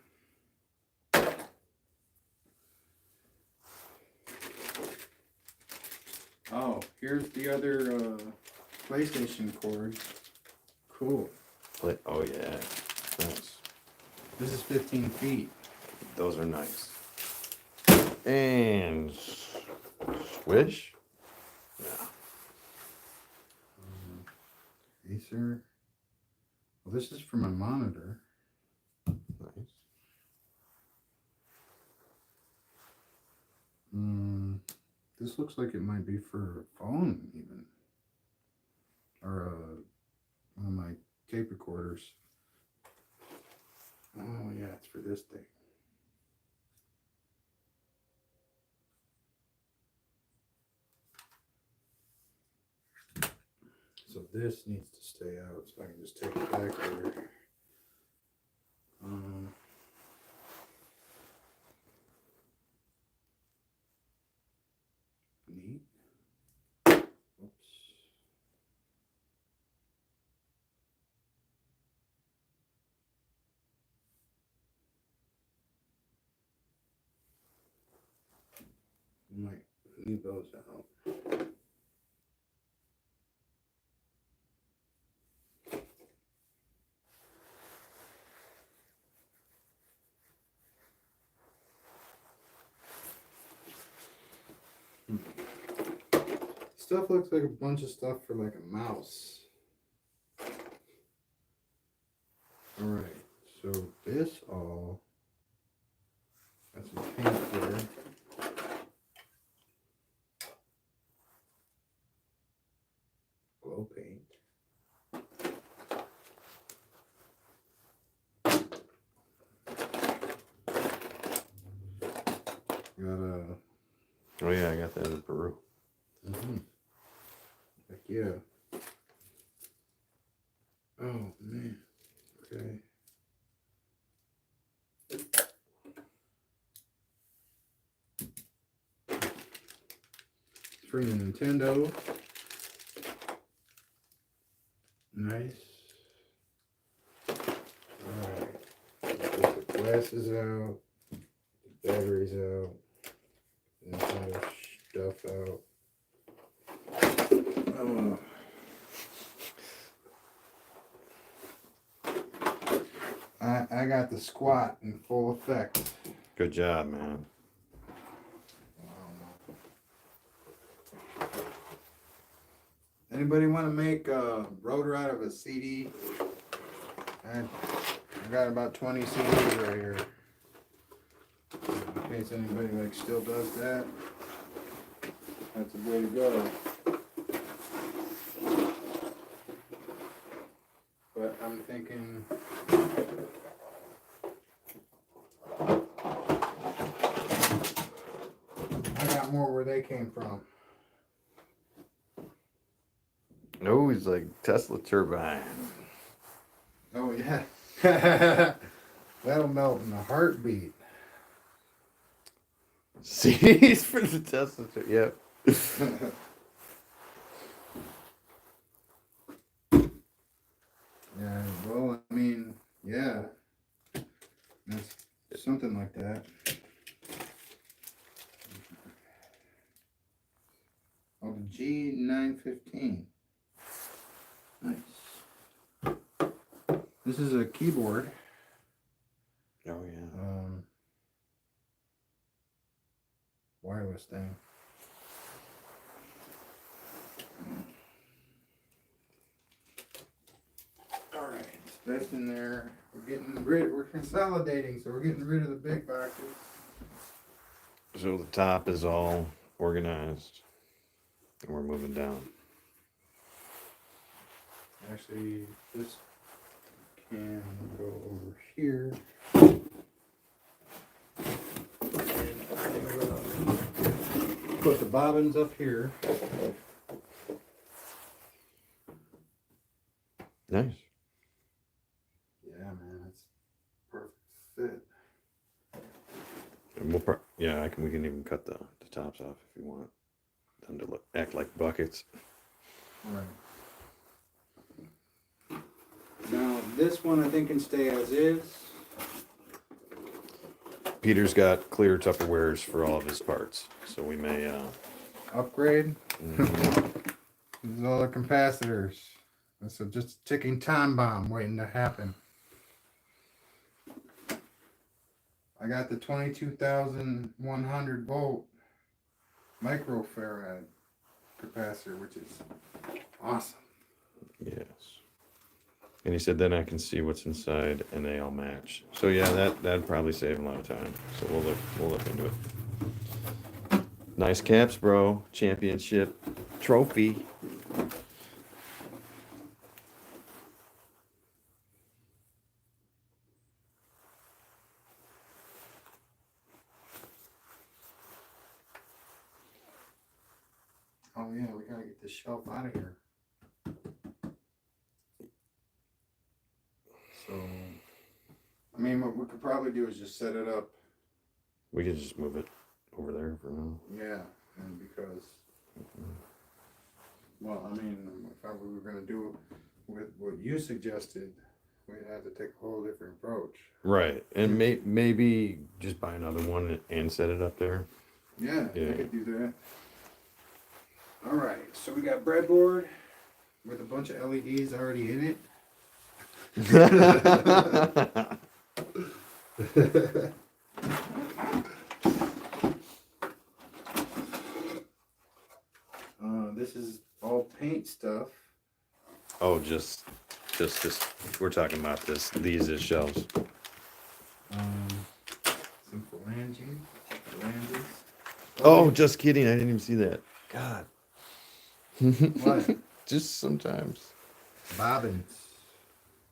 Oh, here's the other PlayStation cord. Cool. Oh yeah, nice. This is 15 feet. Those are nice. And swish. Yeah. Acer. Well, this is for my monitor. Nice. This looks like it might be for a phone even. Or tape recorders. Oh yeah, it's for this thing. So this needs to stay out, so I can just take it back there. Neat. Oops. Might leave those out. Stuff looks like a bunch of stuff for like a mouse. Alright, so this all got some paint there. Glow paint. Got a. Oh yeah, I got that in Peru. Heck yeah. Oh man. Okay. For the Nintendo. Nice. Alright. Put the glasses out. The batteries out. Nintendo stuff out. Oh. I got the squat in full effect. Good job, man. Anybody want to make a rotor out of a CD? I got about 20 CDs right here. In case anybody like still does that, that's the way to go. But I'm thinking I got more where they came from. Oh, he's like Tesla turbine. Oh yeah. That'll melt in a heartbeat. CDs for the Tesla turbine. Yep. Yeah, well, I mean, yeah. That's something like that. Oh, the G915. Nice. This is a keyboard. Oh yeah. Wireless thing. All right, that's in there. We're consolidating, so we're getting rid of the big boxes. So the top is all organized, and we're moving down. Actually, this can go over here. Put the bobbins up here. Nice. Yeah, man, that's perfect fit. And we can even cut the tops off if you want them to act like buckets. Right. Now, this one I think can stay as is. Peter's got clear Tupperwares for all of his parts, so we may Upgrade. These are all the capacitors. That's just a ticking time bomb waiting to happen. I got the 22,100 volt microfarad capacitor, which is awesome. Yes. And he said then I can see what's inside and they all match. So yeah, that'd probably save a lot of time. So we'll look into it. Nice caps, bro. Championship trophy. Oh yeah, we gotta get this shelf out of here. So, I mean, what we could probably do is just set it up. We could just move it over there for now. Yeah, and because, well, I mean, if we were gonna do with what you suggested, we'd have to take a whole different approach. Right, and maybe just buy another one and set it up there. Yeah, I could do that. All right, so we got breadboard with a bunch of LEDs already in it. This is all paint stuff. Oh, just this. We're talking about these as shelves. Some phalanges. Oh, just kidding. I didn't even see that. God. What? Just sometimes. Bobbins.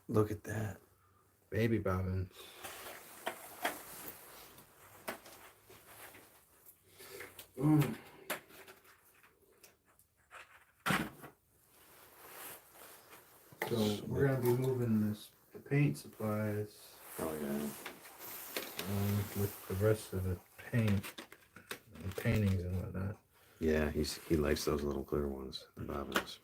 Look at that. Baby bobbins. Ooh. So we're gonna be moving the paint supplies Oh yeah. with the rest of the paint and paintings and whatnot. Yeah, he likes those little clear ones, the bobbins.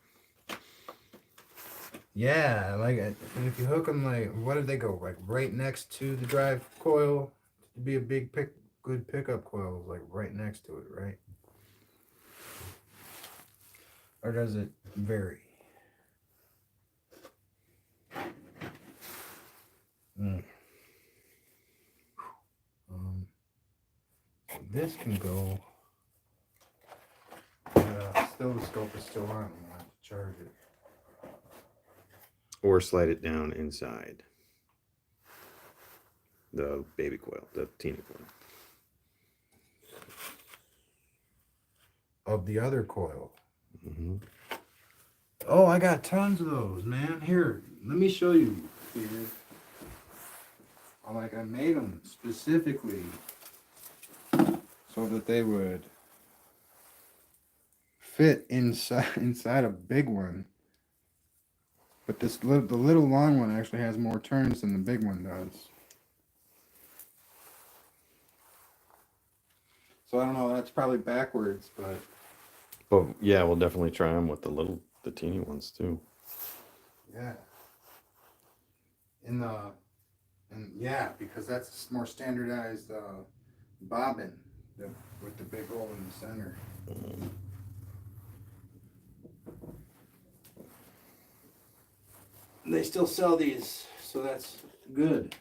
Yeah, like, and if you hook them, like, what did they go, like, right next to the drive coil? To be a big good pickup coil, like, right next to it, right? Or does it vary? This can go. Oscilloscope is still on. I'm gonna have to charge it. Or slide it down inside the baby coil, the teeny coil. Of the other coil. Mm-hmm. Oh, I got tons of those, man. Here, let me show you. Here. I made them specifically so that they would fit inside a big one. But the little long one actually has more turns than the big one does. So I don't know. That's probably backwards, but. But yeah, we'll definitely try them with the teeny ones too. Yeah. And yeah, because that's more standardized bobbin with the big hole in the center. They still sell these, so that's good.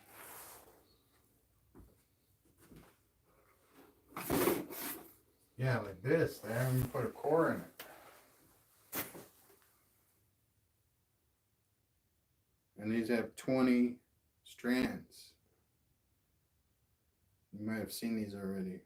Yeah, like this. They haven't even put a core in it. And these have 20 strands. You might have seen these already.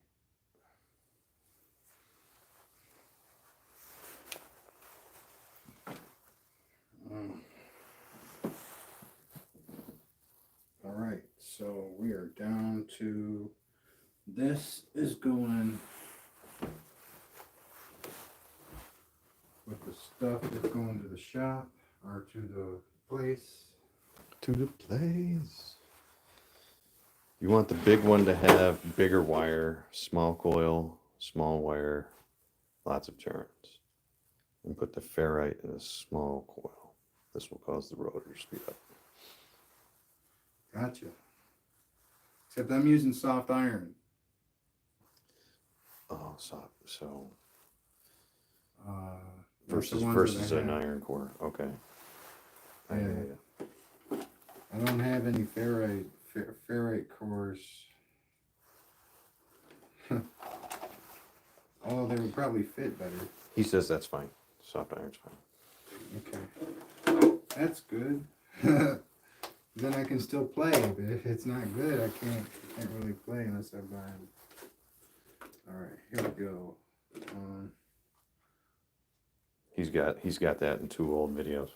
All right, so we are down to, this is going with the stuff that's going to the shop or to the place. To the place. You want the big one to have bigger wire, small coil, small wire, lots of turns. And put the ferrite in a small coil. This will cause the rotor to speed up. Gotcha. Except I'm using soft iron. Oh, so That's the versus ones that I an have. iron core. Okay. I Yeah. hear you. I don't have any ferrite cores. Although they would probably fit better. He says that's fine. Soft iron's fine. Okay. That's good. Then I can still play, but if it's not good, I can't really play unless I buy them. Alright, here we go. He's got that in 2 old videos.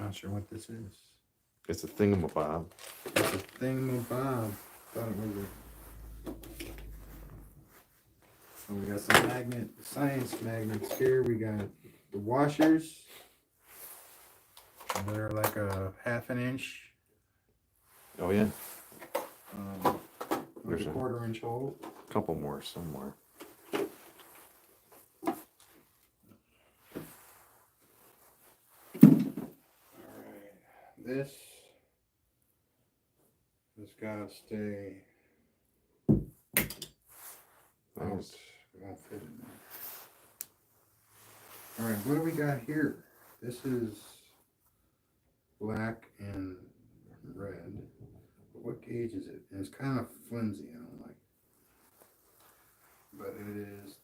Not sure what this is. It's a thingamabob. It's a thingamabob. Thought it was a magnet, the science magnets here. We got the washers. They're like a half an inch. Oh yeah. With There's a a 1/4 inch hole. couple more somewhere. Alright. This has gotta stay out. Nice. It won't fit in there. Alright, what do we got here? This is black and red. What gauge is it? And it's kind of flimsy, I don't like. But it is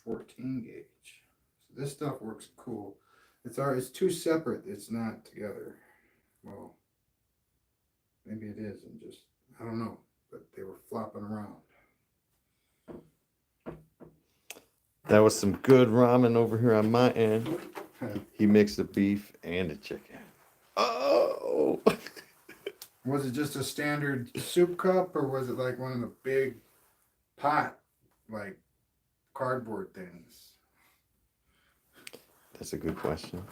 14 gauge. So this stuff works cool. It's two separate, it's not together. Well, maybe it is, and just, I don't know. But they were flopping around. That was some good ramen over here on my end. He mixed the beef and the chicken. Oh! Was it just a standard soup cup, or was it like one of the big pot, like cardboard things? That's a good question.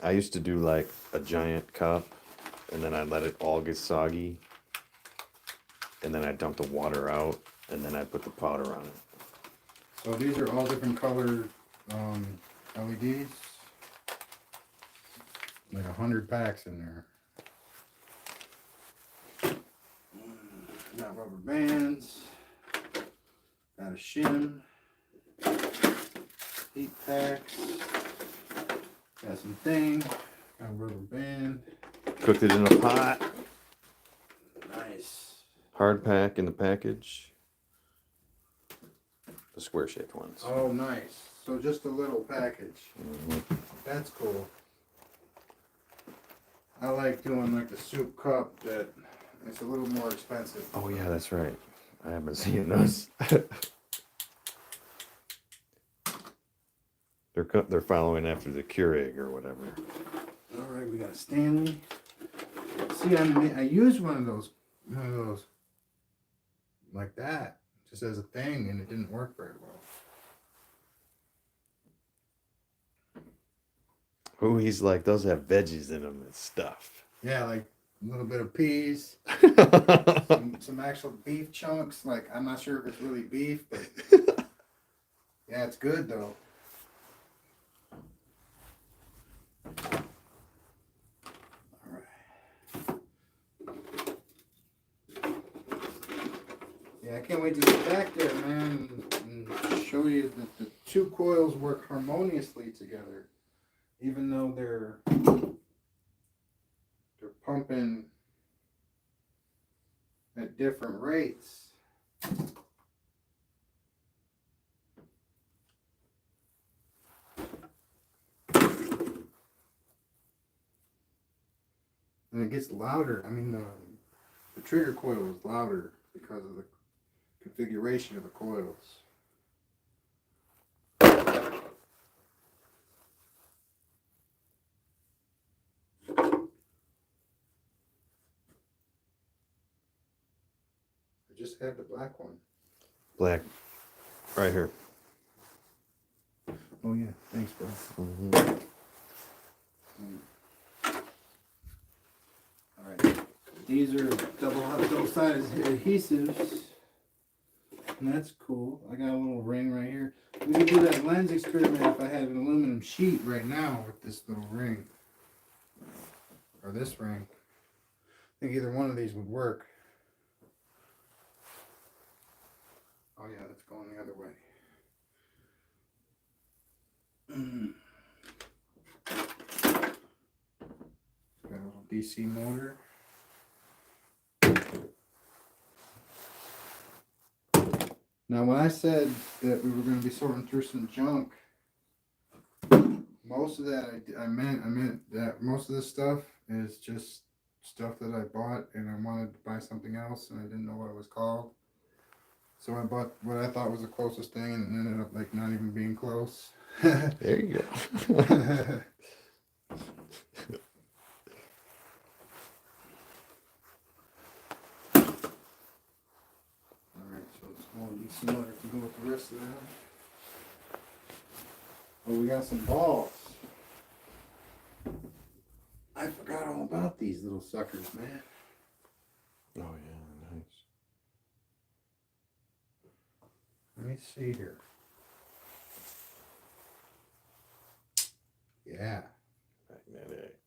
I used to do like a giant cup, and then I'd let it all get soggy, and then I'd dump the water out, and then I'd put the powder on it. So these are all different colored LEDs. Like 100 packs in there. Got rubber bands. Got a shim. Heat packs. Got some thing. Got a rubber band. Cooked it in a pot. Nice. Hard pack in the package. The square shaped ones. Oh, nice. So just a little package. Mm-hmm. That's cool. I like doing like the soup cup that it's a little more expensive. Oh yeah, that's right. I haven't seen those. They're following after the Keurig or whatever. All right, we got a Stanley. See, I used one of those like that, just as a thing, and it didn't work very well. Oh, he's like, those have veggies in them and stuff. Yeah, like a little bit of peas, some actual beef chunks. Like, I'm not sure if it's really beef, but yeah, it's good though. All right. Yeah, I can't wait to get back there, man, and show you that the two coils work harmoniously together, even though they're pumping at different rates. And it gets louder. I mean, the trigger coil is louder because of the configuration of the coils. I just had the black one. Black. Right here. Oh yeah, thanks, bro. Mm-hmm. All right, these are double-sided adhesives, and that's cool. I got a little ring right here. We could do that lens experiment if I had an aluminum sheet right now with this little ring, or this ring. I think either one of these would work. Oh yeah, that's going the other way. Got a little DC motor. Now, when I said that we were going to be sorting through some junk, most of that I meant that most of this stuff is just stuff that I bought and I wanted to buy something else and I didn't know what it was called. So I bought what I thought was the closest thing and it ended up like not even being close. There you go. similar to go with the rest of them. Oh, we got some balls. I forgot all about these little suckers, man. Oh yeah, nice. Let me see here. Yeah. Magnetic.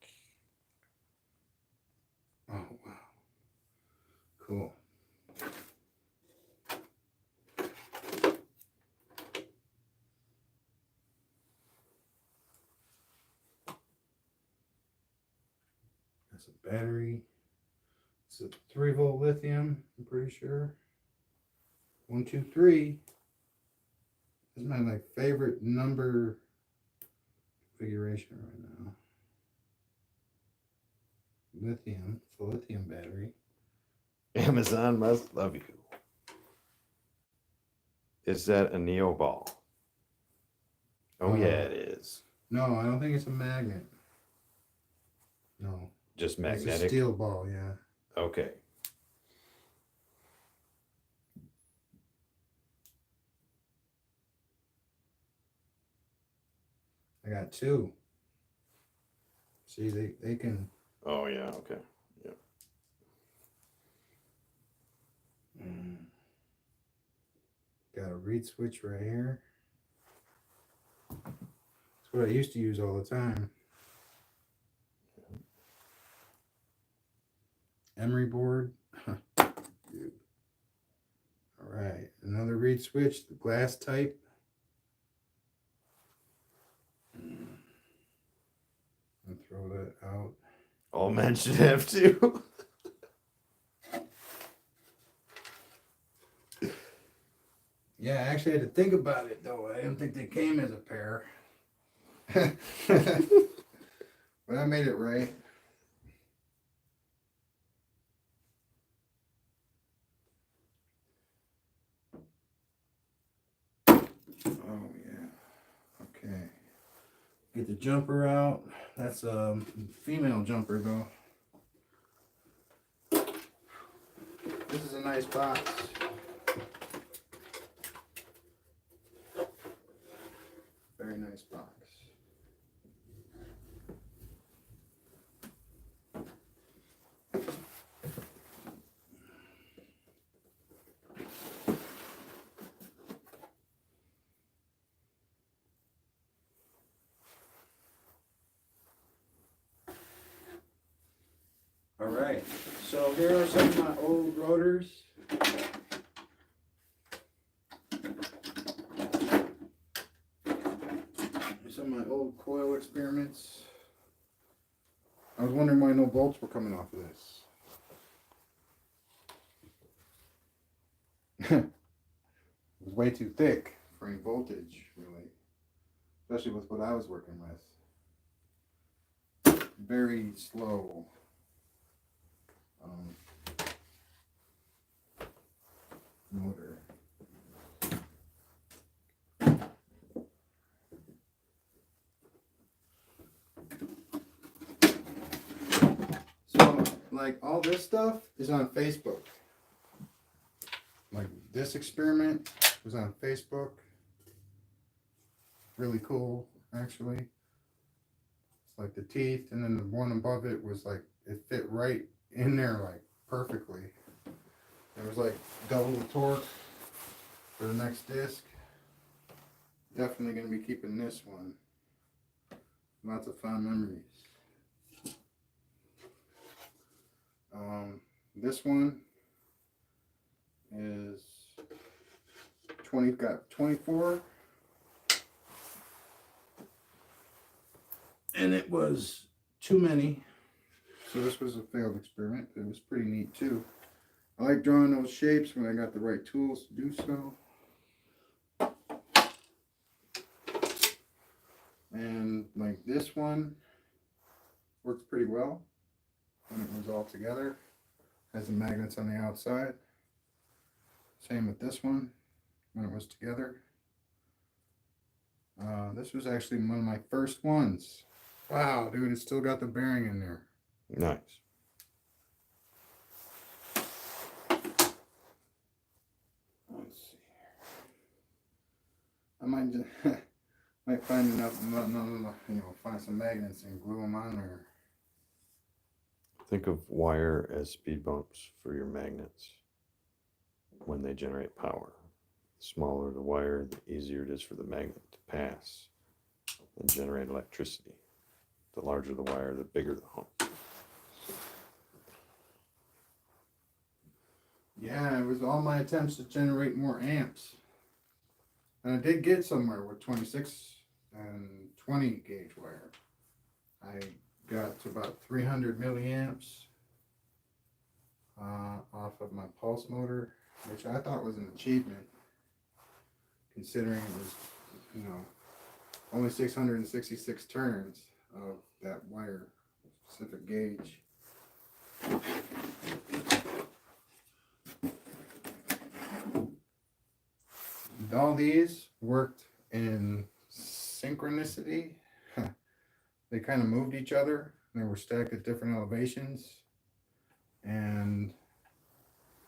Oh, wow. Cool. That's a battery. It's a 3-volt lithium, I'm pretty sure. 1, 2, 3. This is my favorite number configuration right now. Lithium. It's a lithium battery. Amazon must love you. Is that a Neo ball? Oh yeah, it is. No, I don't think it's a magnet. No. Just It's a magnetic. steel ball, yeah. Okay. I got 2. See, they can. Oh yeah. Okay. Yep. Got a reed switch right here. That's what I used to use all the time. Emery board. Dude. All right, another reed switch, the glass type. And throw that out. All men should have to. Yeah, I actually had to think about it though. I didn't think they came as a pair. But I made it right. Oh yeah. Okay. Get the jumper out. That's a female jumper though. This is a nice box. Very nice box. All right, so here are some of my old rotors. Some of my old coil experiments. I was wondering why no bolts were coming off of this. It was way too thick for any voltage, really. Especially with what I was working with. Very slow. Motor. So, like, all this stuff is on Facebook. Like, this experiment was on Facebook. Really cool, actually. It's like the teeth, and then the one above it was like, it fit right in there, like, perfectly. It was like double the torque for the next disc. Definitely going to be keeping this one. Lots of fond memories. This one is got 24. And it was too many. So this was a failed experiment. It was pretty neat too. I like drawing those shapes when I got the right tools to do so. And like this one works pretty well when it was all together. Has the magnets on the outside. Same with this one when it was together. This was actually one of my first ones. Wow, dude, it's still got the bearing in there. Nice. Let's see I might just might find enough, find some magnets and glue them on there. Think of wire as speed bumps for your magnets when they generate power. The smaller the wire, the easier it is for the magnet to pass and generate electricity. The larger the wire, the bigger the hump. Yeah, it was all my attempts to generate more amps. And I did get somewhere with 26 and 20 gauge wire. I got to about 300 milliamps off of my pulse motor, which I thought was an achievement, considering it was, only 666 turns of that wire, specific gauge. And all these worked in synchronicity. They kind of moved each other. They were stacked at different elevations, and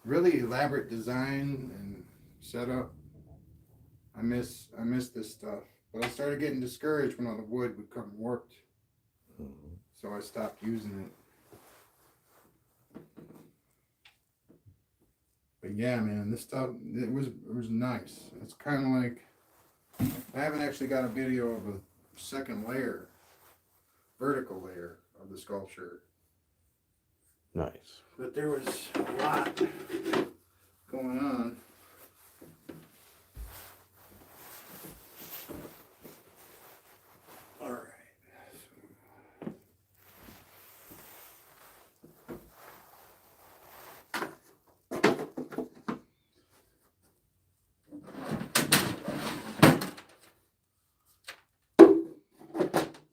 really elaborate design and setup. I miss this stuff, but I started getting discouraged when all the wood would come warped, so I stopped using it. But yeah, man, this stuff it was nice. It's kind of like I haven't actually got a video of a second layer, vertical layer of the sculpture. Nice. But there was a lot going on. All right.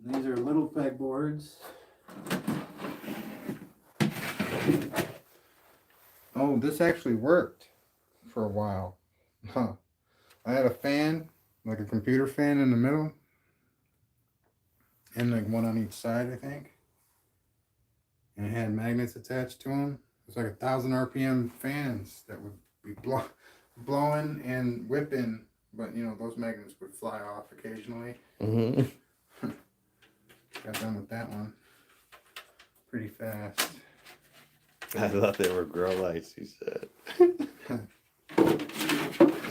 These are little pegboards. Oh, this actually worked for a while. Huh. I had a fan, like a computer fan in the middle, and like one on each side, I think. And it had magnets attached to them. It's like 1,000 RPM fans that would be blowing and whipping, but those magnets would fly off occasionally. Mm-hmm. Got done with that one pretty fast. I thought they were grow lights, he said.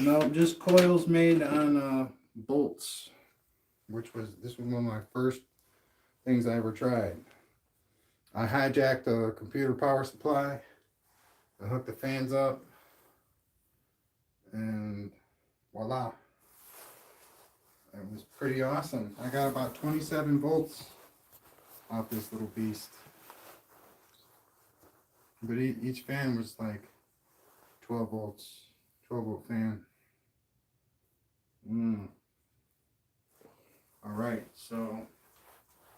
No, just coils made on bolts, this was one of my first things I ever tried. I hijacked a computer power supply, I hooked the fans up, and voila. It was pretty awesome. I got about 27 volts off this little beast. But each fan was like 12 volts, 12 volt fan. All right, so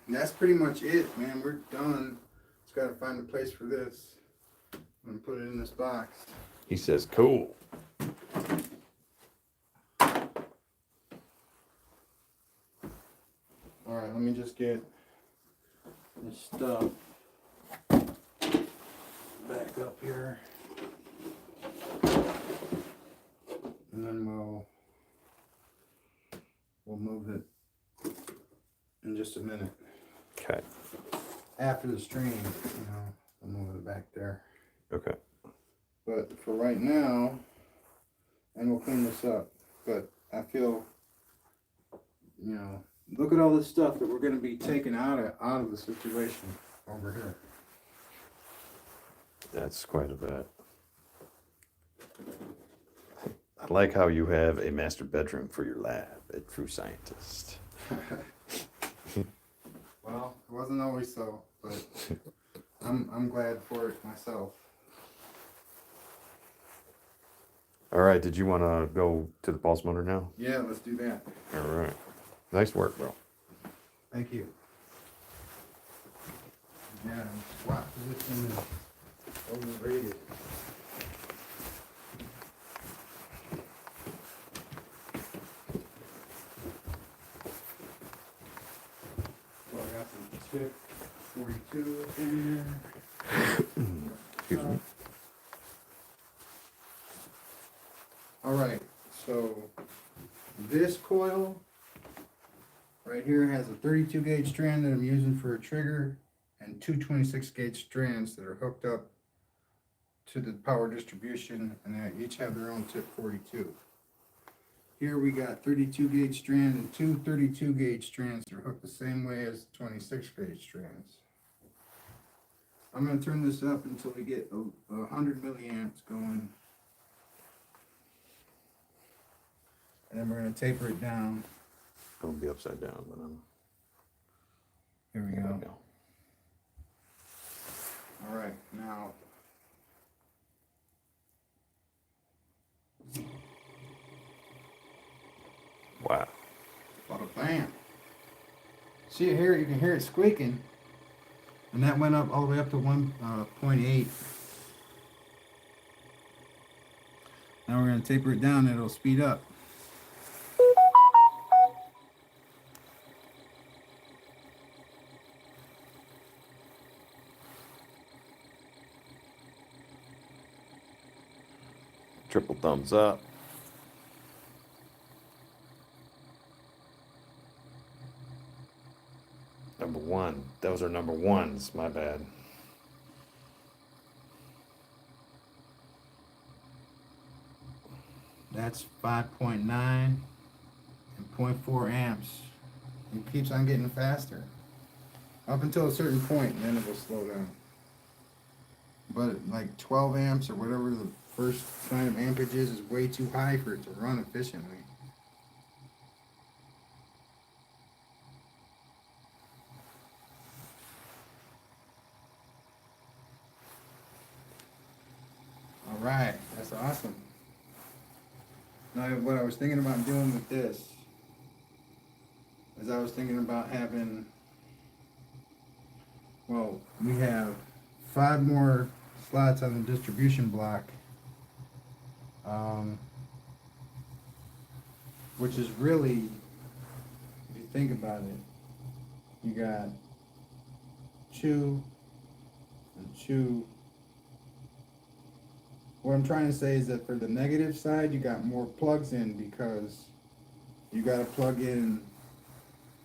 that's pretty much it, man. We're done. Just got to find a place for this. I'm going to put it in this box. He says, cool. All right, let me just get this stuff back up here. And then we'll move it in just a minute. Okay. After the stream, we'll move it back there. Okay. But for right now, and we'll clean this up. But I feel, look at all this stuff that we're going to be taking out of the situation over here. That's quite a bit. I like how you have a master bedroom for your lab at True Scientist. Well, it wasn't always so, but I'm glad for it myself. All right, did you want to go to the pulse motor now? Yeah, let's do that. All right. Nice work, bro. Thank you. Yeah, swap position is overrated. So I got some tip 42 in here. Excuse me. All right, so this coil right here has a 32 gauge strand that I'm using for a trigger, and two 26 gauge strands that are hooked up to the power distribution, and they each have their own tip 42. Here we got 32 gauge strand and two 32 gauge strands that are hooked the same way as 26 gauge strands. I'm going to turn this up until we get 100 milliamps going, and then we're going to taper it down. It'll be upside down, but Here we there go. we go. All right, now Wow. bada bam. See it here? You can hear it squeaking, and that went up all the way up to 1.8. Now we're going to taper it down, and it'll speed up. Triple thumbs up. Number one. Those are number ones. My bad. That's 5.9 and 0.4 amps. It keeps on getting faster up until a certain point, and then it will slow down. But like 12 amps or whatever the first kind of ampage is way too high for it to run efficiently. All right, that's awesome. Now, what I was thinking about doing with this is I was thinking about having, well, we have 5 more slots on the distribution block, which is really, if you think about it, you got 2 and 2. What I'm trying to say is that for the negative side, you got more plugs in because you got to plug in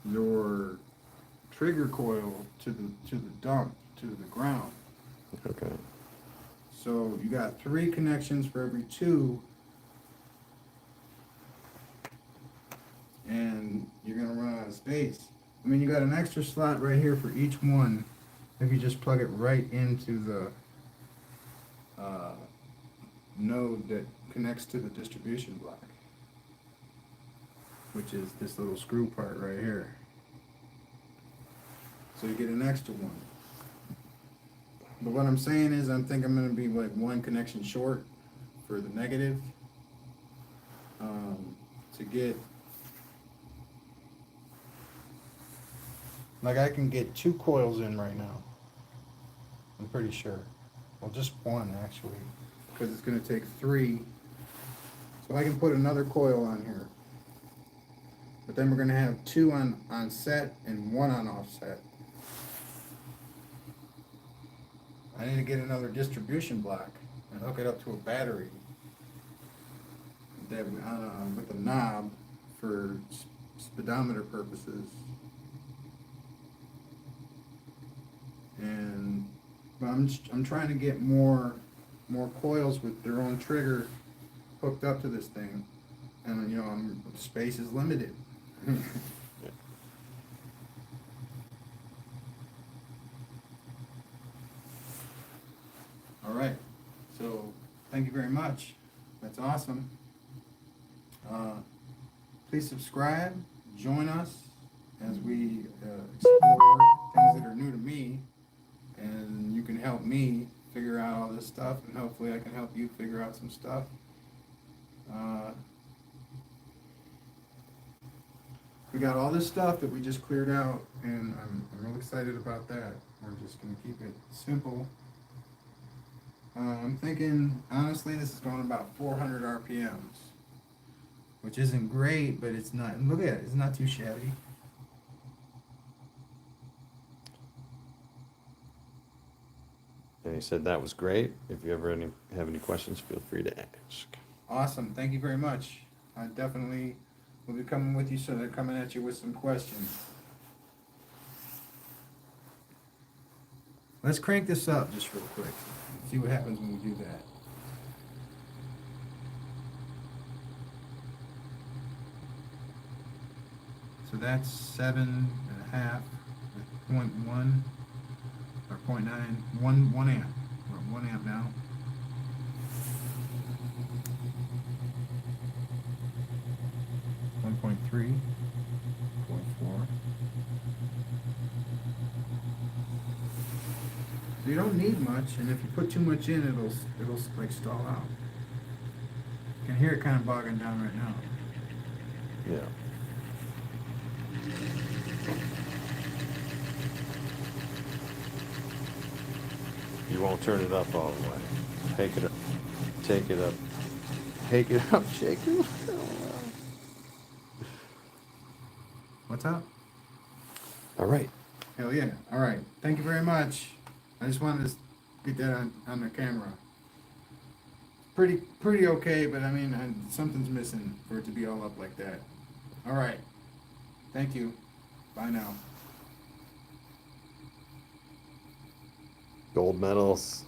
your trigger coil to the dump, to the ground. Okay. So you got 3 connections for every 2, and you're gonna run out of space. I mean, you got an extra slot right here for each one if you just plug it right into the node that connects to the distribution block, which is this little screw part right here. So you get an extra one. But what I'm saying is I think I'm going to be like 1 connection short for the negative to get, like I can get 2 coils in right now. I'm pretty sure. Well, just 1 actually, because it's going to take 3. So I can put another coil on here. But then we're going to have 2 on set and 1 on offset. I need to get another distribution block and hook it up to a battery that with a knob for speedometer purposes. But I'm trying to get more coils with their own trigger hooked up to this thing, and space is limited. All right, so thank you very much. That's awesome. Please subscribe, join us as we explore things that are new to me, and you can help me figure out all this stuff, and hopefully I can help you figure out some stuff. We got all this stuff that we just cleared out, and I'm real excited about that. We're just going to keep it simple. I'm thinking, honestly, this is going about 400 RPMs, which isn't great, but it's not, look at it, it's not too shabby. And he said that was great. If you ever have any questions, feel free to ask. Awesome, thank you very much. I definitely We'll be coming with you, so they're coming at you with some questions. Let's crank this up just real quick. See what happens when we do that. So that's 7.5, 0.1, or 0.9, 1 amp. We're at 1 amp now. One point three, 0.4. So you don't need much, and if you put too much in, it'll like stall out. You can hear it kind of bogging down right now. Yeah. You won't turn it up all the way. Take it up. Take it up. Take it up. Shake it. What's up? All right. Hell yeah. All right. Thank you very much. I just wanted to get that on the camera. Pretty okay, but I mean, something's missing for it to be all up like that. All right. Thank you. Bye now. Gold medals.